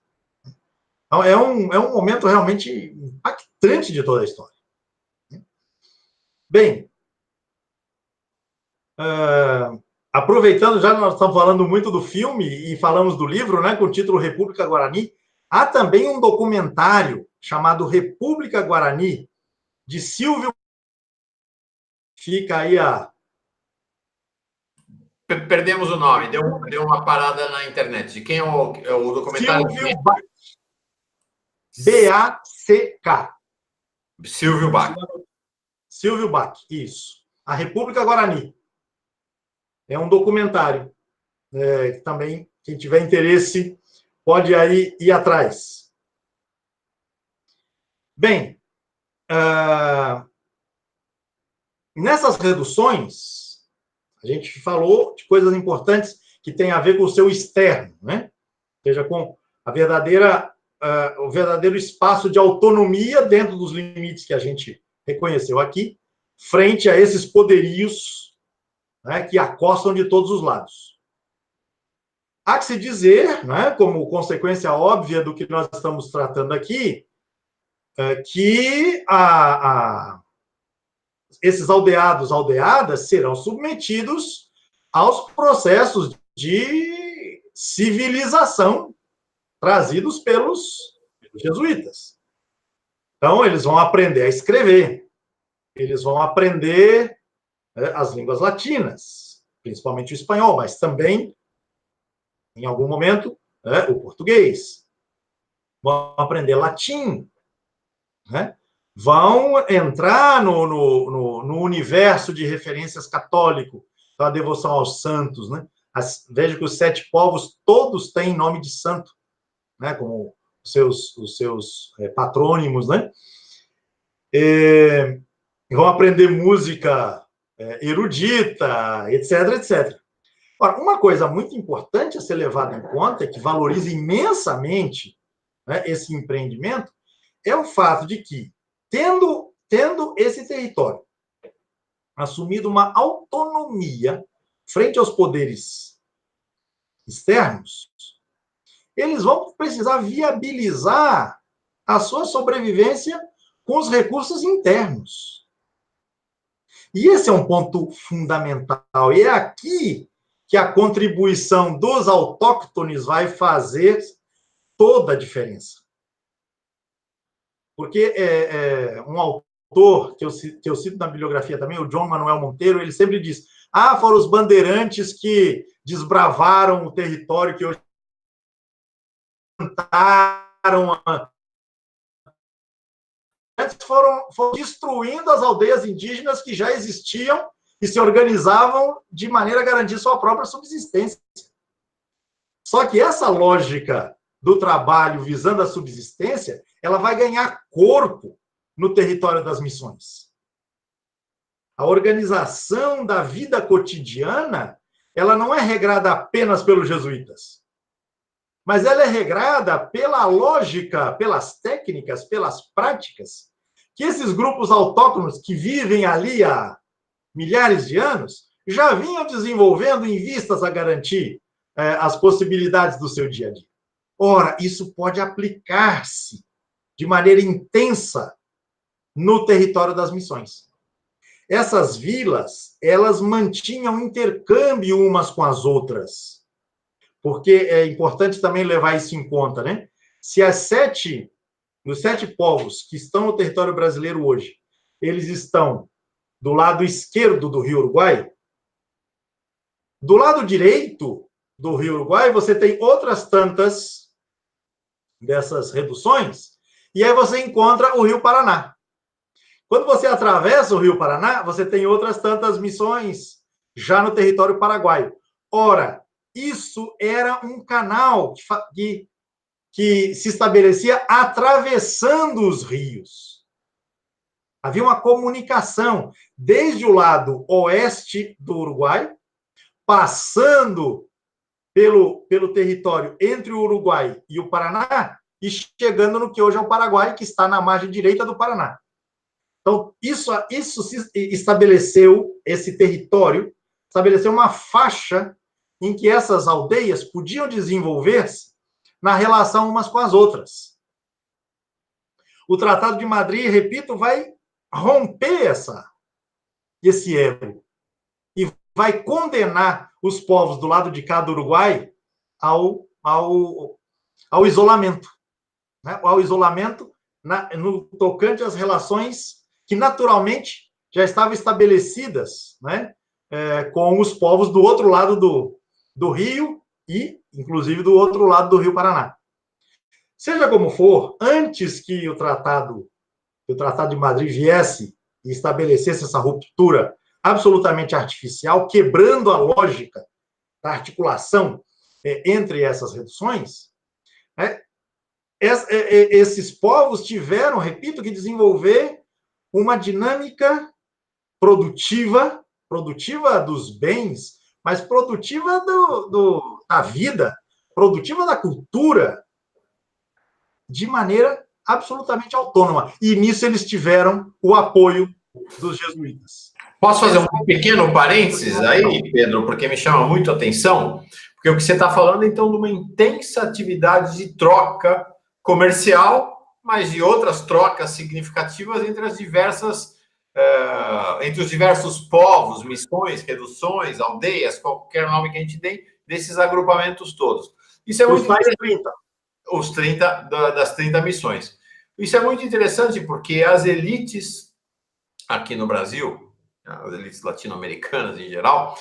Speaker 2: Então, é um momento realmente impactante de toda a história. Bem, aproveitando, já nós estamos falando muito do filme e falamos do livro, né, com o título República Guarani, há também um documentário chamado República Guarani, de Silvio. Fica aí a...
Speaker 1: Perdemos o nome, deu uma parada na internet. De quem é o documentário?
Speaker 2: Silvio Bach. B-A-C-K.
Speaker 1: Silvio Bach.
Speaker 2: Silvio Bach, isso. A República Guarani. É um documentário. Também, quem tiver interesse, pode aí ir atrás. Bem, nessas reduções, a gente falou de coisas importantes que têm a ver com o seu externo, né? Ou seja, com o verdadeiro espaço de autonomia dentro dos limites que a gente reconheceu aqui, frente a esses poderios, né, que acostam de todos os lados. Há que se dizer, né, como consequência óbvia do que nós estamos tratando aqui, que esses aldeados, aldeadas, serão submetidos aos processos de civilização trazidos pelos jesuítas. Então, eles vão aprender a escrever, eles vão aprender as línguas latinas, principalmente o espanhol, mas também, em algum momento, o português. Vão aprender latim, né? Vão entrar no universo de referências católico, da devoção aos santos, né? Veja que os 7 povos todos têm nome de santo, né? Como os seus patrônimos, né? Vão aprender música erudita, etc, etc. Ora, uma coisa muito importante a ser levada em conta, que valoriza imensamente, né, esse empreendimento, é o fato de que, tendo esse território assumido uma autonomia frente aos poderes externos, eles vão precisar viabilizar a sua sobrevivência com os recursos internos. E esse é um ponto fundamental. E é aqui que a contribuição dos autóctones vai fazer toda a diferença. Porque um autor que eu cito na bibliografia também, o João Manuel Monteiro, ele sempre diz: foram os bandeirantes que desbravaram o território, que hoje plantaram. Antes foram destruindo as aldeias indígenas que já existiam e se organizavam de maneira a garantir sua própria subsistência. Só que essa lógica do trabalho visando a subsistência, ela vai ganhar corpo no território das missões. A organização da vida cotidiana, ela não é regrada apenas pelos jesuítas, mas ela é regrada pela lógica, pelas técnicas, pelas práticas que esses grupos autóctonos que vivem ali há milhares de anos já vinham desenvolvendo em vistas a garantir as possibilidades do seu dia a dia. Ora, isso pode aplicar-se de maneira intensa no território das missões. Essas vilas, elas mantinham intercâmbio umas com as outras, porque é importante também levar isso em conta, né? Se os 7 povos que estão no território brasileiro hoje, eles estão do lado esquerdo do Rio Uruguai, do lado direito do Rio Uruguai, você tem outras tantas dessas reduções, e aí você encontra o Rio Paraná. Quando você atravessa o Rio Paraná, você tem outras tantas missões já no território paraguaio. Ora, isso era um canal que se estabelecia atravessando os rios. Havia uma comunicação desde o lado oeste do Uruguai, passando pelo território entre o Uruguai e o Paraná, e chegando no que hoje é o Paraguai, que está na margem direita do Paraná. Então, isso se estabeleceu, esse território, estabeleceu uma faixa em que essas aldeias podiam desenvolver-se na relação umas com as outras. O Tratado de Madrid, repito, vai romper esse elo e vai condenar os povos do lado de cá do Uruguai ao isolamento. Né? Ao isolamento no tocante às relações que naturalmente já estavam estabelecidas, né, com os povos do outro lado do rio e, inclusive, do outro lado do Rio Paraná. Seja como for, antes que o Tratado de Madrid viesse e estabelecesse essa ruptura absolutamente artificial, quebrando a lógica da articulação entre essas reduções, esses povos tiveram, repito, que desenvolver uma dinâmica produtiva dos bens, mas produtiva da vida, produtiva da cultura, de maneira absolutamente autônoma. E nisso eles tiveram o apoio dos jesuítas.
Speaker 1: Posso fazer um pequeno parênteses aí, Pedro, porque me chama muito a atenção, porque o que você está falando, então, de uma intensa atividade de troca comercial, mas de outras trocas significativas entre os diversos povos, missões, reduções, aldeias, qualquer nome que a gente dê, desses agrupamentos todos. Isso é muito interessante. Os 30 das 30 missões. Isso é muito interessante porque as elites aqui no Brasil, as elites latino-americanas em geral,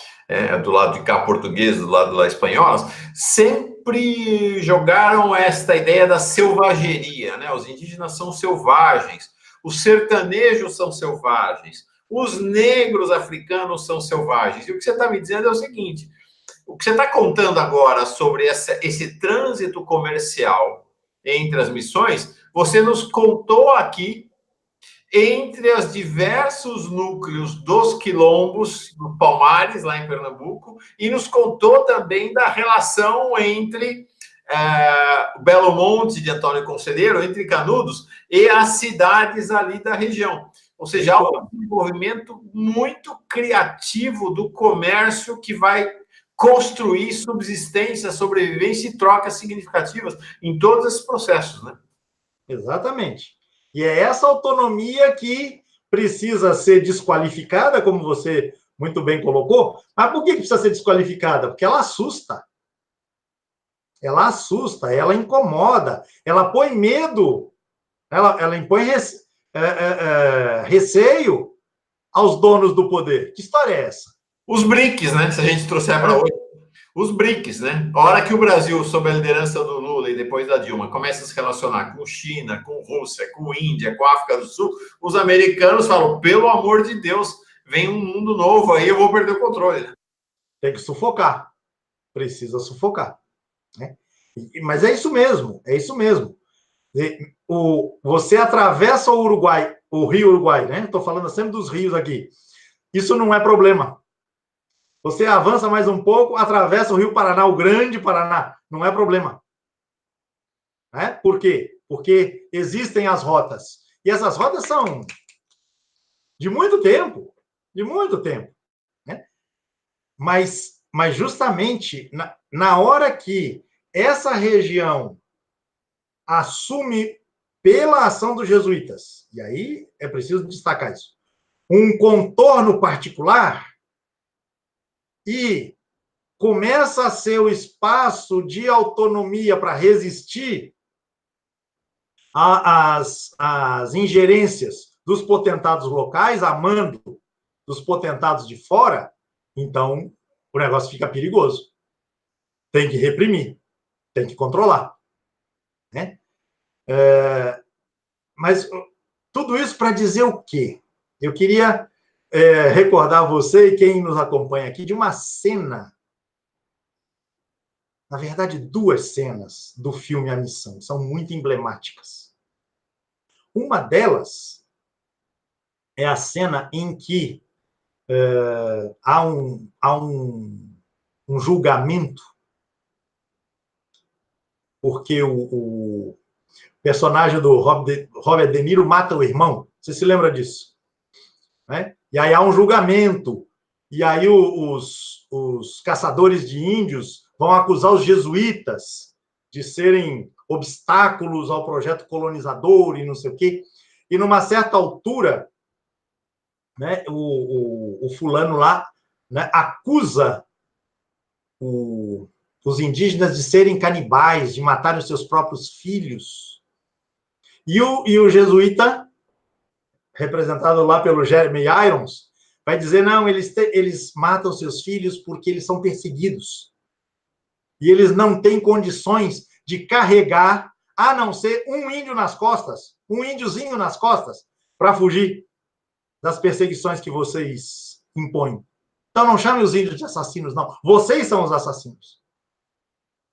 Speaker 1: do lado de cá portugueses, do lado lá espanholas, sempre jogaram esta ideia da selvageria, né? Os indígenas são selvagens, os sertanejos são selvagens, os negros africanos são selvagens. E o que você está me dizendo é o seguinte: o que você está contando agora sobre esse trânsito comercial entre as missões, você nos contou aqui entre os diversos núcleos dos quilombos, do Palmares, lá em Pernambuco, e nos contou também da relação entre Belo Monte, de Antônio Conselheiro, entre Canudos, e as cidades ali da região. Ou seja, há um desenvolvimento muito criativo do comércio que vai construir subsistência, sobrevivência e trocas significativas em todos esses processos, né?
Speaker 2: Exatamente. E é essa autonomia que precisa ser desqualificada, como você muito bem colocou. Mas por que precisa ser desqualificada? Porque ela assusta. Ela assusta, ela incomoda, ela põe medo, ela impõe receio aos donos do poder. Que história é essa?
Speaker 1: Os BRICS, né? Se a gente trouxer para hoje, os BRICS, né? A hora que o Brasil, sob a liderança do Lula e depois da Dilma, começa a se relacionar com China, com Rússia, com Índia, com África do Sul, os americanos falam, pelo amor de Deus, vem um mundo novo aí, eu vou perder o controle. Né?
Speaker 2: Tem que sufocar. Precisa sufocar. Né? Mas é isso mesmo, é isso mesmo. Você atravessa o Uruguai, o Rio Uruguai, né? Estou falando sempre dos rios aqui. Isso não é problema. Você avança mais um pouco, atravessa o Rio Paraná, o Grande Paraná, não é problema. Né? Por quê? Porque existem as rotas. E essas rotas são de muito tempo. Né? Mas justamente na hora que essa região assume, pela ação dos jesuítas, e aí é preciso destacar isso, um contorno particular e começa a ser o espaço de autonomia para resistir às ingerências dos potentados locais, a mando dos potentados de fora, então o negócio fica perigoso. Tem que reprimir, tem que controlar. Né? Mas tudo isso para dizer o quê? Eu queria recordar você e quem nos acompanha aqui de uma cena, na verdade, duas cenas do filme A Missão, são muito emblemáticas. Uma delas é a cena em que há um julgamento, porque o personagem do Robert De Niro mata o irmão. Você se lembra disso? Né? E aí há um julgamento. E aí os caçadores de índios vão acusar os jesuítas de serem obstáculos ao projeto colonizador e não sei o quê. E numa certa altura, né, o fulano lá, né, acusa os indígenas de serem canibais, de matarem os seus próprios filhos. E o jesuíta, representado lá pelo Jeremy Irons, vai dizer, não, eles matam seus filhos porque eles são perseguidos. E eles não têm condições de carregar, a não ser um índio nas costas, um índiozinho nas costas, para fugir das perseguições que vocês impõem. Então não chame os índios de assassinos, não. Vocês são os assassinos.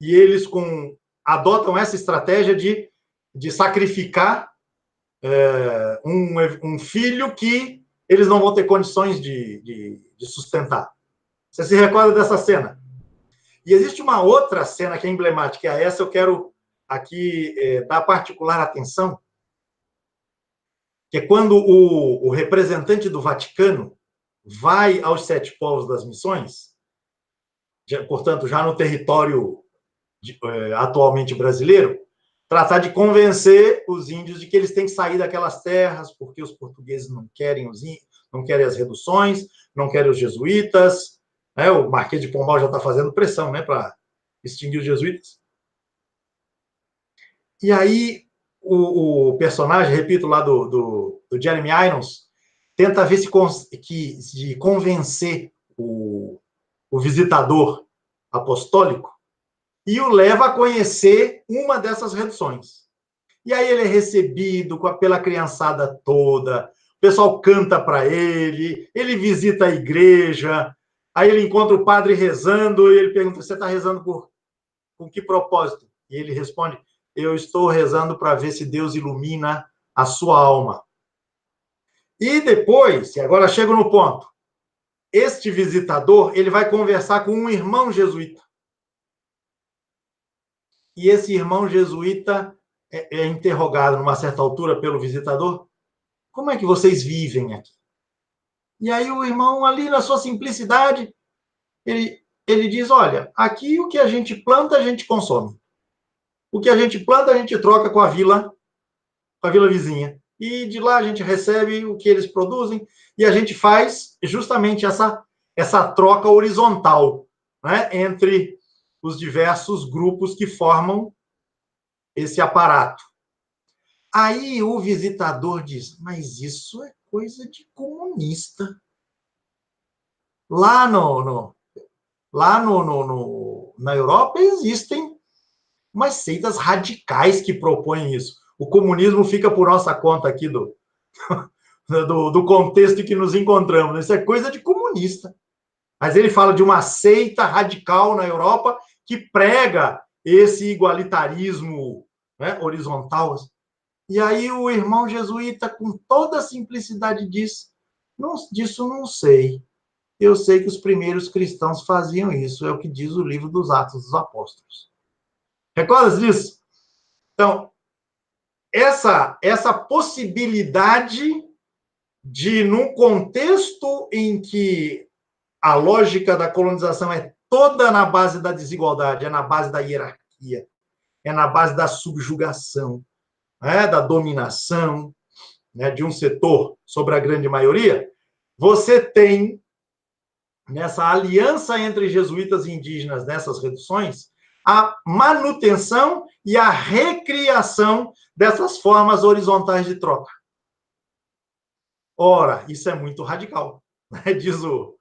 Speaker 2: E eles adotam essa estratégia de sacrificar um filho que eles não vão ter condições de sustentar. Você se recorda dessa cena? E existe uma outra cena que é emblemática, e a essa eu quero aqui dar particular atenção, que é quando o representante do Vaticano vai aos Sete Povos das Missões, portanto, já no território atualmente brasileiro, tratar de convencer os índios de que eles têm que sair daquelas terras, porque os portugueses não querem não querem as reduções, não querem os jesuítas. Né? O Marquês de Pombal já está fazendo pressão, né, para extinguir os jesuítas. E aí o personagem, repito, lá do Jeremy Irons, tenta ver de convencer o visitador apostólico e o leva a conhecer uma dessas reduções. E aí ele é recebido pela criançada toda, o pessoal canta para ele visita a igreja, aí ele encontra o padre rezando, e ele pergunta, você está rezando com que propósito? E ele responde, eu estou rezando para ver se Deus ilumina a sua alma. E depois, e agora chego no ponto, este visitador, ele vai conversar com um irmão jesuíta. E esse irmão jesuíta é interrogado numa certa altura pelo visitador. Como é que vocês vivem aqui? E aí o irmão, ali na sua simplicidade, ele diz, olha, aqui o que a gente planta, a gente consome. O que a gente planta, a gente troca com a vila vizinha. e de lá a gente recebe o que eles produzem, e a gente faz justamente essa troca horizontal, né, entre os diversos grupos que formam esse aparato. Aí o visitador diz, mas isso é coisa de comunista. Lá na Europa existem umas seitas radicais que propõem isso. O comunismo fica por nossa conta aqui do contexto em que nos encontramos. Isso é coisa de comunista. Mas ele fala de uma seita radical na Europa que prega esse igualitarismo, né, horizontal. E aí o irmão jesuíta, com toda a simplicidade, diz, disso não sei. Eu sei que os primeiros cristãos faziam isso, é o que diz o livro dos Atos dos Apóstolos. Recordas disso? Então, essa possibilidade de, num contexto em que a lógica da colonização é toda na base da desigualdade, é na base da hierarquia, é na base da subjugação, né, da dominação, né, de um setor sobre a grande maioria, você tem, nessa aliança entre jesuítas e indígenas, nessas reduções, a manutenção e a recriação dessas formas horizontais de troca. Ora, isso é muito radical, né? diz o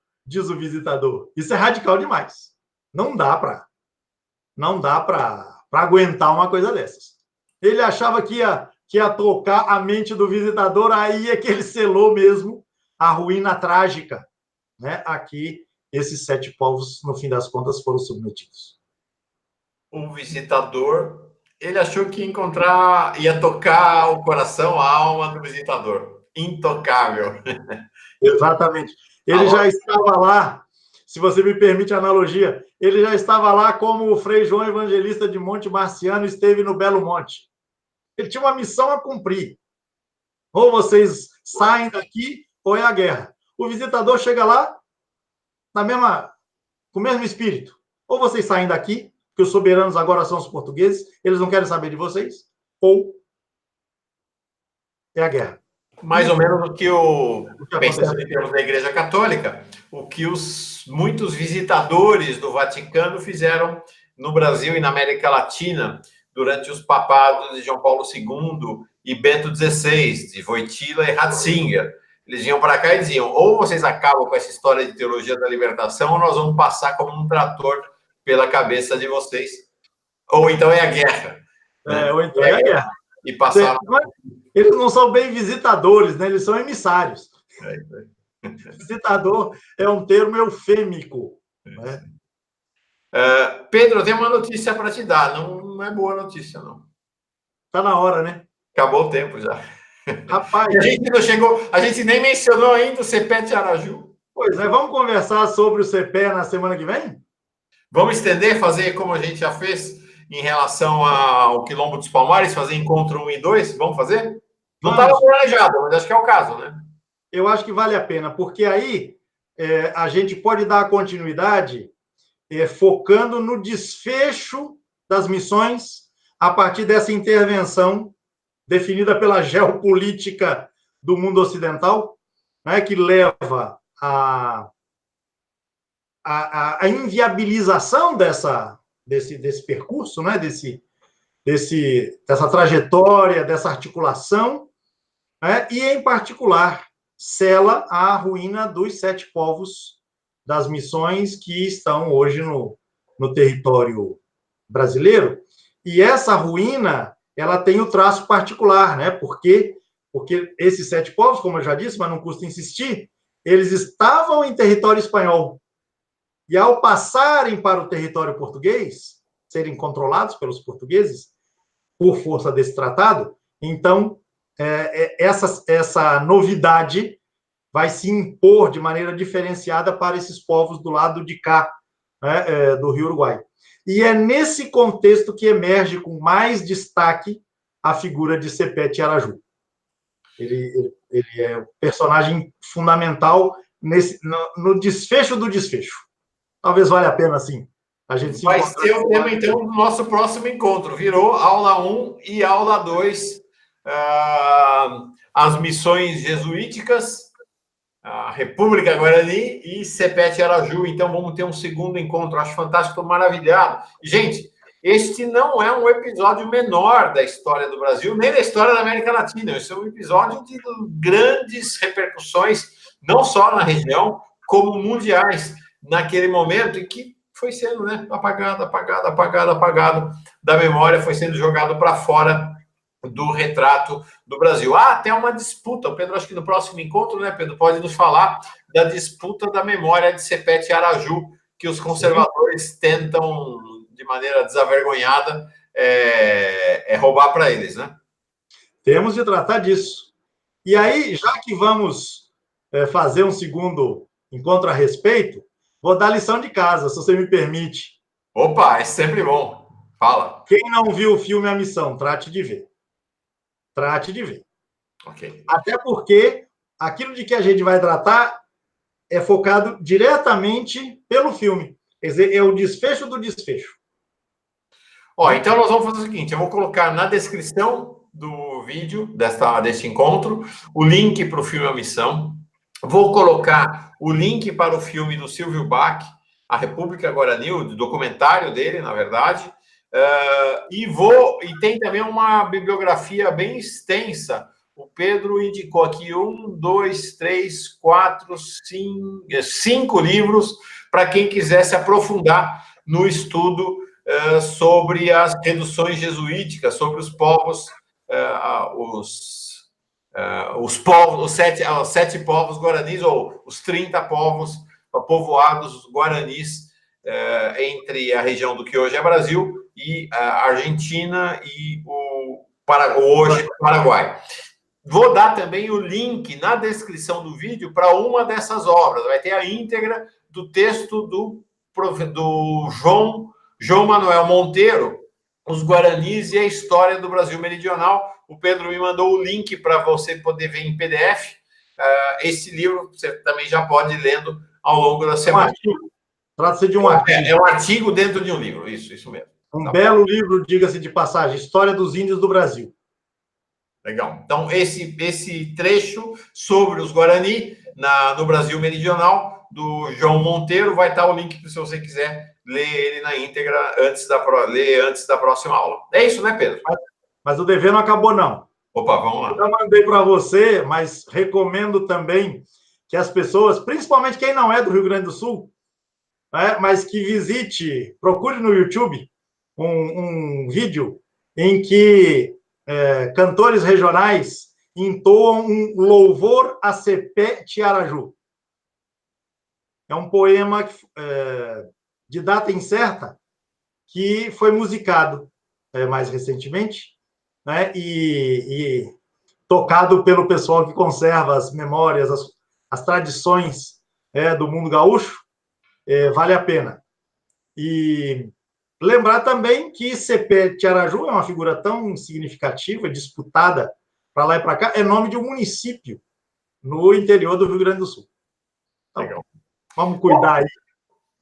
Speaker 2: visitador. Isso é radical demais. Não dá para aguentar uma coisa dessas. Ele achava que ia tocar a mente do visitador, aí é que ele selou mesmo a ruína trágica, né? Aqui, esses 7 povos, no fim das contas, foram submetidos.
Speaker 1: O visitador, ele achou que ia tocar o coração, a alma do visitador. Intocável.
Speaker 2: Exatamente. Ele já estava lá, se você me permite a analogia, ele já estava lá como o Frei João Evangelista de Monte Marciano esteve no Belo Monte. Ele tinha uma missão a cumprir. Ou vocês saem daqui, ou é a guerra. O visitador chega lá com o mesmo espírito. Ou vocês saem daqui, que os soberanos agora são os portugueses, eles não querem saber de vocês, ou é a guerra.
Speaker 1: Mais ou menos o que pensando em termos da Igreja Católica, o que muitos visitadores do Vaticano fizeram no Brasil e na América Latina durante os papados de João Paulo II e Bento XVI, de Wojtyla e Ratzinger. Eles vinham para cá e diziam, ou vocês acabam com essa história de teologia da libertação, ou nós vamos passar como um trator pela cabeça de vocês. Ou então é a guerra.
Speaker 2: Né? Ou então é a guerra.
Speaker 1: E passaram...
Speaker 2: Eles não são bem visitadores, né? Eles são emissários. Visitador é um termo eufêmico. Né?
Speaker 1: Pedro, eu tenho uma notícia para te dar. Não é boa notícia, não.
Speaker 2: Está na hora, né?
Speaker 1: Acabou o tempo já.
Speaker 2: Rapaz,
Speaker 1: a gente não chegou, a gente nem mencionou ainda o CEPE de Araju.
Speaker 2: Pois é, vamos conversar sobre o CEPE na semana que vem?
Speaker 1: Vamos estender, fazer como a gente já fez em relação ao Quilombo dos Palmares, fazer encontro 1 e 2? Vamos fazer? Não estava planejado, mas acho que é o caso, né?
Speaker 2: Eu acho que vale a pena, porque aí a gente pode dar continuidade focando no desfecho das missões a partir dessa intervenção definida pela geopolítica do mundo ocidental, né, que leva à inviabilização desse percurso, né, dessa trajetória, dessa articulação, né, e, em particular, sela a ruína dos 7 povos das missões que estão hoje no território brasileiro. E essa ruína, ela tem o traço particular, né? Porque esses 7 povos, como eu já disse, mas não custa insistir, eles estavam em território espanhol. E ao passarem para o território português, serem controlados pelos portugueses, por força desse tratado, então, essa novidade vai se impor de maneira diferenciada para esses povos do lado de cá, né, do Rio Uruguai. E é nesse contexto que emerge com mais destaque a figura de Sepete Araju. Ele é um personagem fundamental no desfecho do desfecho. Talvez valha a pena, sim, a gente se
Speaker 1: vai ser o tema, então, do nosso próximo encontro. Virou aula 1 e aula 2. as missões jesuíticas, a República Guarani e Sepete Araju. Então, vamos ter um segundo encontro. Acho fantástico, estou maravilhado. Gente, este não é um episódio menor da história do Brasil, nem da história da América Latina. Esse é um episódio de grandes repercussões, não só na região, como mundiais, naquele momento em que foi sendo, né, apagado da memória, foi sendo jogado para fora do retrato do Brasil. Até uma disputa. O Pedro, acho que no próximo encontro, né, Pedro, pode nos falar da disputa da memória de Sepete Araju, que os conservadores tentam, de maneira desavergonhada, roubar para eles, né?
Speaker 2: Temos de tratar disso. E aí, já que vamos fazer um segundo encontro a respeito, vou dar lição de casa, se você me permite.
Speaker 1: Opa, é sempre bom. Fala.
Speaker 2: Quem não viu o filme A Missão, trate de ver. Trate de ver.
Speaker 1: Okay.
Speaker 2: Até porque aquilo de que a gente vai tratar é focado diretamente pelo filme. Quer dizer, é o desfecho do desfecho.
Speaker 1: Então nós vamos fazer o seguinte, eu vou colocar na descrição do vídeo deste encontro o link para o filme A Missão. Vou colocar o link para o filme do Silvio Bach, A República Guarani, o documentário dele, na verdade. E tem também uma bibliografia bem extensa. O Pedro indicou aqui 5 livros para quem quiser se aprofundar no estudo sobre as reduções jesuíticas, sobre os povos, os 7 povos guaranis, ou os 30 povos povoados guaranis entre a região do que hoje é Brasil e a Argentina e hoje o Paraguai. Vou dar também o link na descrição do vídeo para uma dessas obras. Vai ter a íntegra do texto do João Manuel Monteiro, Os Guaranis e a História do Brasil Meridional. O Pedro me mandou o link para você poder ver em PDF. Esse livro você também já pode ir lendo ao longo da semana.
Speaker 2: Trata-se de um artigo.
Speaker 1: É um artigo dentro de um livro, isso mesmo.
Speaker 2: Um belo livro, diga-se de passagem, História dos Índios do Brasil.
Speaker 1: Legal. Então, esse trecho sobre os Guarani no Brasil Meridional, do João Monteiro, vai estar o link se você quiser ler ele na íntegra antes da próxima aula. É isso, né, Pedro?
Speaker 2: Mas o dever não acabou, não.
Speaker 1: Opa, vamos lá.
Speaker 2: Eu já mandei para você, mas recomendo também que as pessoas, principalmente quem não é do Rio Grande do Sul, mas que visite, procure no YouTube um vídeo em que cantores regionais entoam um louvor a Sepete Araju. É um poema de data incerta que foi musicado mais recentemente, né, e tocado pelo pessoal que conserva as memórias, as tradições do mundo gaúcho. Vale a pena. E lembrar também que Sepete Araju é uma figura tão significativa, disputada para lá e para cá, é nome de um município no interior do Rio Grande do Sul. Então, legal. Vamos cuidar aí,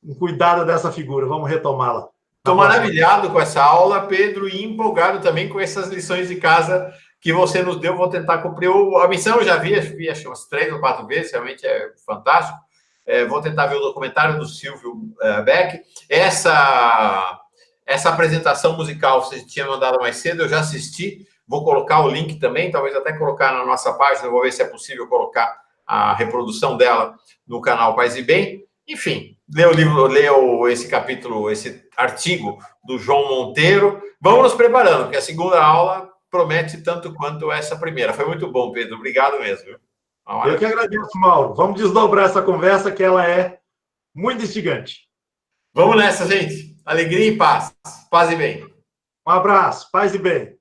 Speaker 2: um cuidado dessa figura, vamos retomá-la.
Speaker 1: Estou maravilhado com essa aula, Pedro, e empolgado também com essas lições de casa que você nos deu. Vou tentar cumprir a missão, eu já vi acho, umas 3 ou 4 vezes, realmente é fantástico. Vou tentar ver o documentário do Silvio Beck. Essa apresentação musical você tinha mandado mais cedo, eu já assisti. Vou colocar o link também, talvez até colocar na nossa página, vou ver se é possível colocar a reprodução dela no canal Paz e Bem. Enfim, leu esse capítulo, esse artigo do João Monteiro. Vamos nos preparando, porque a segunda aula promete tanto quanto essa primeira. Foi muito bom, Pedro. Obrigado mesmo.
Speaker 2: Eu que agradeço, Mauro. Vamos desdobrar essa conversa, que ela é muito instigante.
Speaker 1: Vamos nessa, gente. Alegria e paz. Paz e bem.
Speaker 2: Um abraço. Paz e bem.